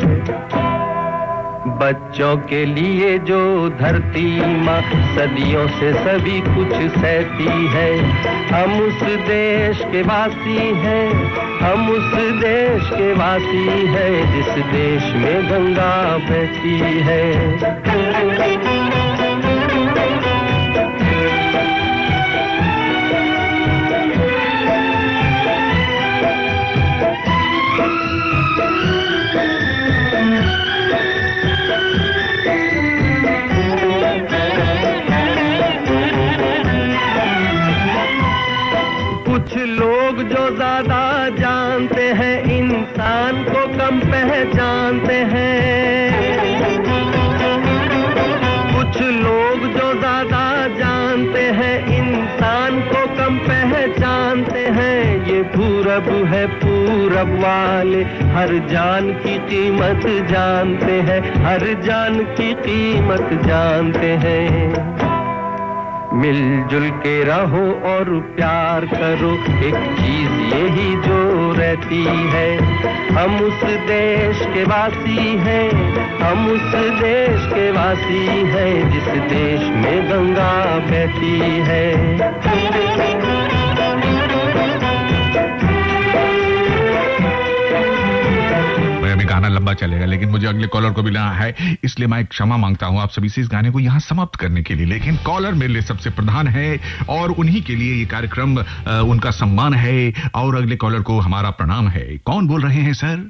बच्चों के लिए जो धरती माँ सदियों से सभी कुछ सहती है। हम उस देश के वासी हैं, हम उस देश के वासी हैं, जिस देश में गंगा बहती है। कुछ लोग जो ज्यादा जानते हैं इंसान को कम पहचानते हैं। कुछ लोग जो ज्यादा जानते हैं इंसान को कम पहचानते हैं। ये पूरब है, पूरब वाले हर जान की कीमत जानते हैं, हर जान की कीमत जानते हैं। मिलजुल के रहो और प्यार करो, एक चीज यही जो रहती है। हम उस देश के वासी हैं, हम उस देश के वासी हैं, जिस देश में गंगा बहती है। गाना लंबा चलेगा लेकिन मुझे अगले कॉलर को भी लेना है, इसलिए मैं क्षमा मांगता हूं आप सभी से इस गाने को यहां समाप्त करने के लिए। लेकिन कॉलर मेरे लिए सबसे प्रधान है और उन्हीं के लिए ये कार्यक्रम उनका सम्मान है और अगले कॉलर को हमारा प्रणाम है। कौन बोल रहे हैं sir?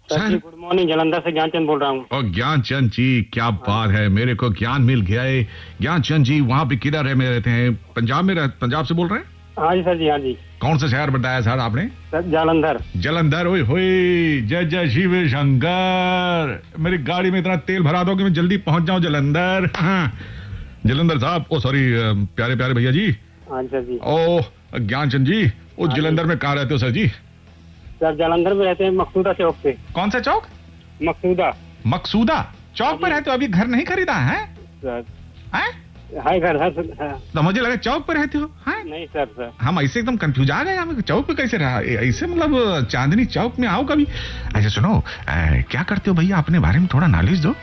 Sir good morning, Jalandhar से ज्ञानचंद बोल रहा हूँ। और ज्ञानचंद जी क्या बात है, मेरे को ज्ञान मिल गया है। ज्ञानचंद जी वहाँ पे किधर है? में रहते हैं पंजाब में, पंजाब से बोल रहे हैं? हाँ जी सर जी, हाँ जी। कौन सा शहर बताया सर आपने? जालंधर। जलंधर। ओए होए, जय जय शिव शंकर। मेरी गाड़ी में इतना तेल भरा दो कि मैं जल्दी पहुंच जाऊं जलंधर। जलंधर साहब, ओ सॉरी प्यारे प्यारे भैया जी। हाँ सर जी। ओ ज्ञानचंद जी, वो जलंधर में कहाँ रहते हो सर जी? सर जालंधर में रहते हैं मकसूदा चौक पे। कौन सा चौक? मकसूदा। मकसूदा चौक पे रहते हो? अभी घर नहीं खरीदा है? हाय घर है। तो मुझे लगा चौक पे रहते हो। नहीं सर। सर हम ऐसे एकदम कंफ्यूज आ गए, हम चौक पे कैसे रहा ऐसे, मतलब चांदनी चौक में आओ कभी। अच्छा सुनो, क्या करते हो भैया, अपने बारे में थोड़ा नॉलेज दो।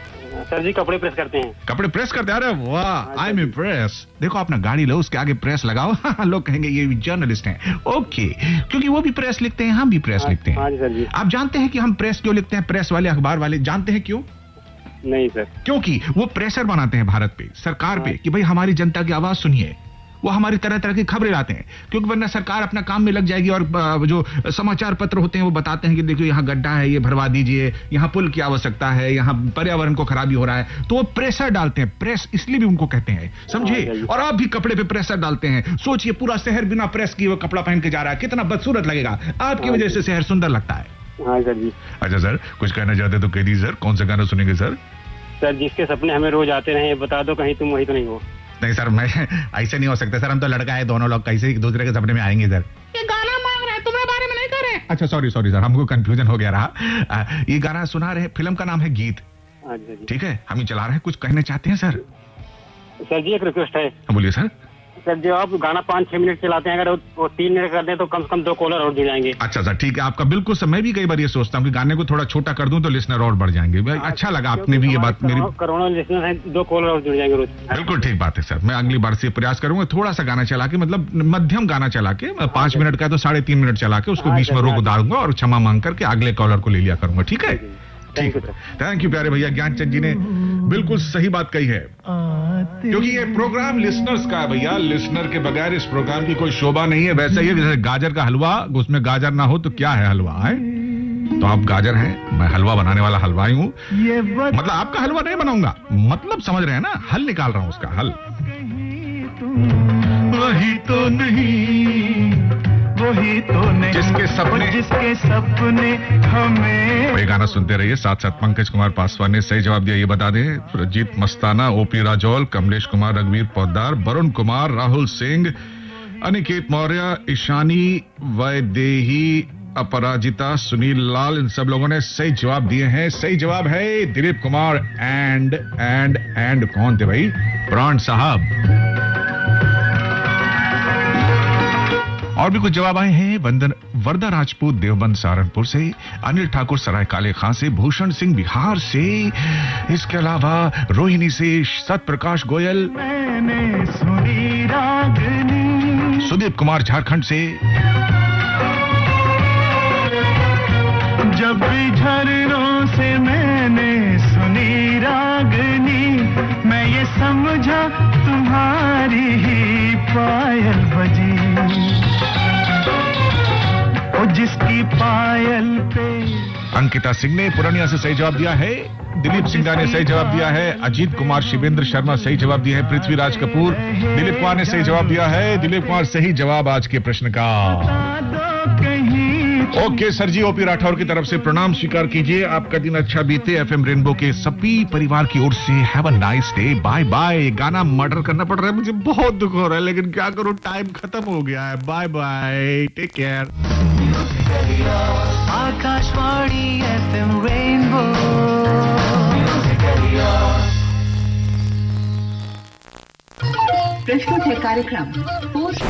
सर जी कपड़े प्रेस करते हैं। कपड़े प्रेस करते हैं? अरे वाह, आई एम इम्प्रेस। देखो अपना गाड़ी लो, उसके आगे प्रेस लगाओ। लोग कहेंगे ये जर्नलिस्ट हैं। ओके, क्योंकि वो भी प्रेस लिखते हैं, हम भी प्रेस लिखते हैं। आप जानते हैं कि हम प्रेस क्यों लिखते हैं? प्रेस वाले, अखबार वाले, जानते हैं क्यों? नहीं सर। क्योंकि वो प्रेशर बनाते हैं भारत पे, सरकार पे, कि भाई हमारी जनता की आवाज सुनिए। वो हमारी तरह तरह की खबरें लाते हैं, क्योंकि वरना सरकार अपना काम में लग जाएगी और जो समाचार पत्र होते हैं वो बताते हैं कि देखिए यहाँ गड्ढा है, ये भरवा दीजिए, यहाँ पुल की आवश्यकता है, यहाँ पर्यावरण को खराबी हो रहा है। तो वो प्रेशर डालते हैं, प्रेस इसलिए भी उनको कहते हैं, समझे? और आप भी कपड़े पे प्रेशर डालते हैं। सोचिए पूरा शहर बिना प्रेस किए वो कपड़ा पहन के जा रहा है, कितना बदसूरत लगेगा। आपकी वजह से शहर सुंदर लगता है। हाँ सर जी। अच्छा सर, कुछ कहना चाहते तो कह दीजिए सर। कौन सा गाना सुनेंगे सर? सर जिसके सपने हमें रोज आते रहे, बता दो कहीं तुम वही तो नहीं हो। नहीं सर, मैं ऐसे नहीं हो सकता सर, हम तो लड़का है, दोनों लोग कैसे एक दूसरे के सपने में आएंगे सर? ये गाना मांग रहे हैं, तुम्हारे बारे में नहीं कर रहे। अच्छा सॉरी सॉरी सर, हमको कंफ्यूजन हो गया रहा। ये गाना सुना रहे, फिल्म का नाम है गीत। ठीक है, हम ही चला रहे हैं। कुछ कहना चाहते हैं सर? सर जी एक रिक्वेस्ट है। बोलिए सर। सर जो आप गाना 5-6 मिनट चलाते हैं, अगर वो 3 मिनट कर दें तो कम से कम 2 कॉलर और जुड़ जाएंगे। अच्छा सर, ठीक है, आपका बिल्कुल सर। मैं भी कई बार ये सोचता हूँ कि गाने को थोड़ा छोटा कर दूं तो लिसनर और बढ़ जाएंगे। भाई अच्छा लगा आपने भी ये बात मेरी। करोड़ों लिसनर हैं, 2 कॉलर और जुड़ जाएंगे रोज। बिल्कुल ठीक बात है सर। मैं अगली बार से प्रयास करूंगा थोड़ा सा गाना चला के, मतलब मध्यम गाना चला के, 5 मिनट का है तो 3.5 मिनट चला के उसको बीच में रोक डालूंगा और क्षमा मांग करके अगले कॉलर को ले लिया करूंगा। ठीक है, ठीक है। थैंक यू प्यारे भैया। ज्ञानचंद जी ने बिल्कुल सही बात कही है, क्योंकि ये प्रोग्राम लिसनर्स का है भैया। लिसनर के बगैर इस प्रोग्राम की कोई शोभा नहीं है। वैसे ही जैसे गाजर का हलवा, उसमें गाजर ना हो तो क्या है हलवा है। तो आप गाजर हैं, मैं हलवा बनाने वाला हलवाई हूँ। मतलब आपका हलवा नहीं बनाऊंगा, मतलब समझ रहे हैं ना, हल निकाल रहा हूँ उसका हल। वही तो नहीं, वही तो नहीं, जिसके सपने हमें। ये गाना सुनते रहिए। साथ साथ पंकज कुमार पासवान ने सही जवाब दिया, ये बता दें। रजीत मस्ताना, ओपी राजौल, कमलेश कुमार, रघुवीर पोद्दार, वरुण कुमार, राहुल सिंह, अनिकेत मौर्य, ईशानी वैदेही, अपराजिता, सुनील लाल, इन सब लोगों ने सही जवाब दिए हैं। सही जवाब है दिलीप कुमार एंड कौन थे भाई? प्राण साहब। और भी कुछ जवाब आए हैं। वरदा राजपूत देवबंद सहारनपुर से, अनिल ठाकुर सराय काले खां से, भूषण सिंह बिहार से, इसके अलावा रोहिणी से, सतप्रकाश गोयल, सुदीप कुमार झारखंड से, जब भी झरनों से मैंने सुनी रागनी, मैं ये समझा तुम्हारी ही पायल बजी, ओ जिसकी पायल पे। अंकिता सिंह ने पुरानिया से सही जवाब दिया है। दिलीप सिंघा ने सही जवाब दिया है। अजीत कुमार, शिवेंद्र शर्मा सही जवाब दिया है। पृथ्वीराज कपूर, दिलीप कुमार ने सही जवाब दिया है। दिलीप कुमार सही जवाब आज के प्रश्न का। ओके सर जी, ओपी राठौर की तरफ से प्रणाम स्वीकार कीजिए। आपका दिन अच्छा बीते। एफएम रेनबो के सभी परिवार की ओर से have a nice day. Bye bye. गाना मर्डर करना पड़ रहा है, मुझे बहुत दुख हो रहा है, लेकिन क्या करूं, टाइम खत्म हो गया है। Bye bye, take care. Akashvani FM Rainbow. प्रस्तुत है कार्यक्रम पोस्ट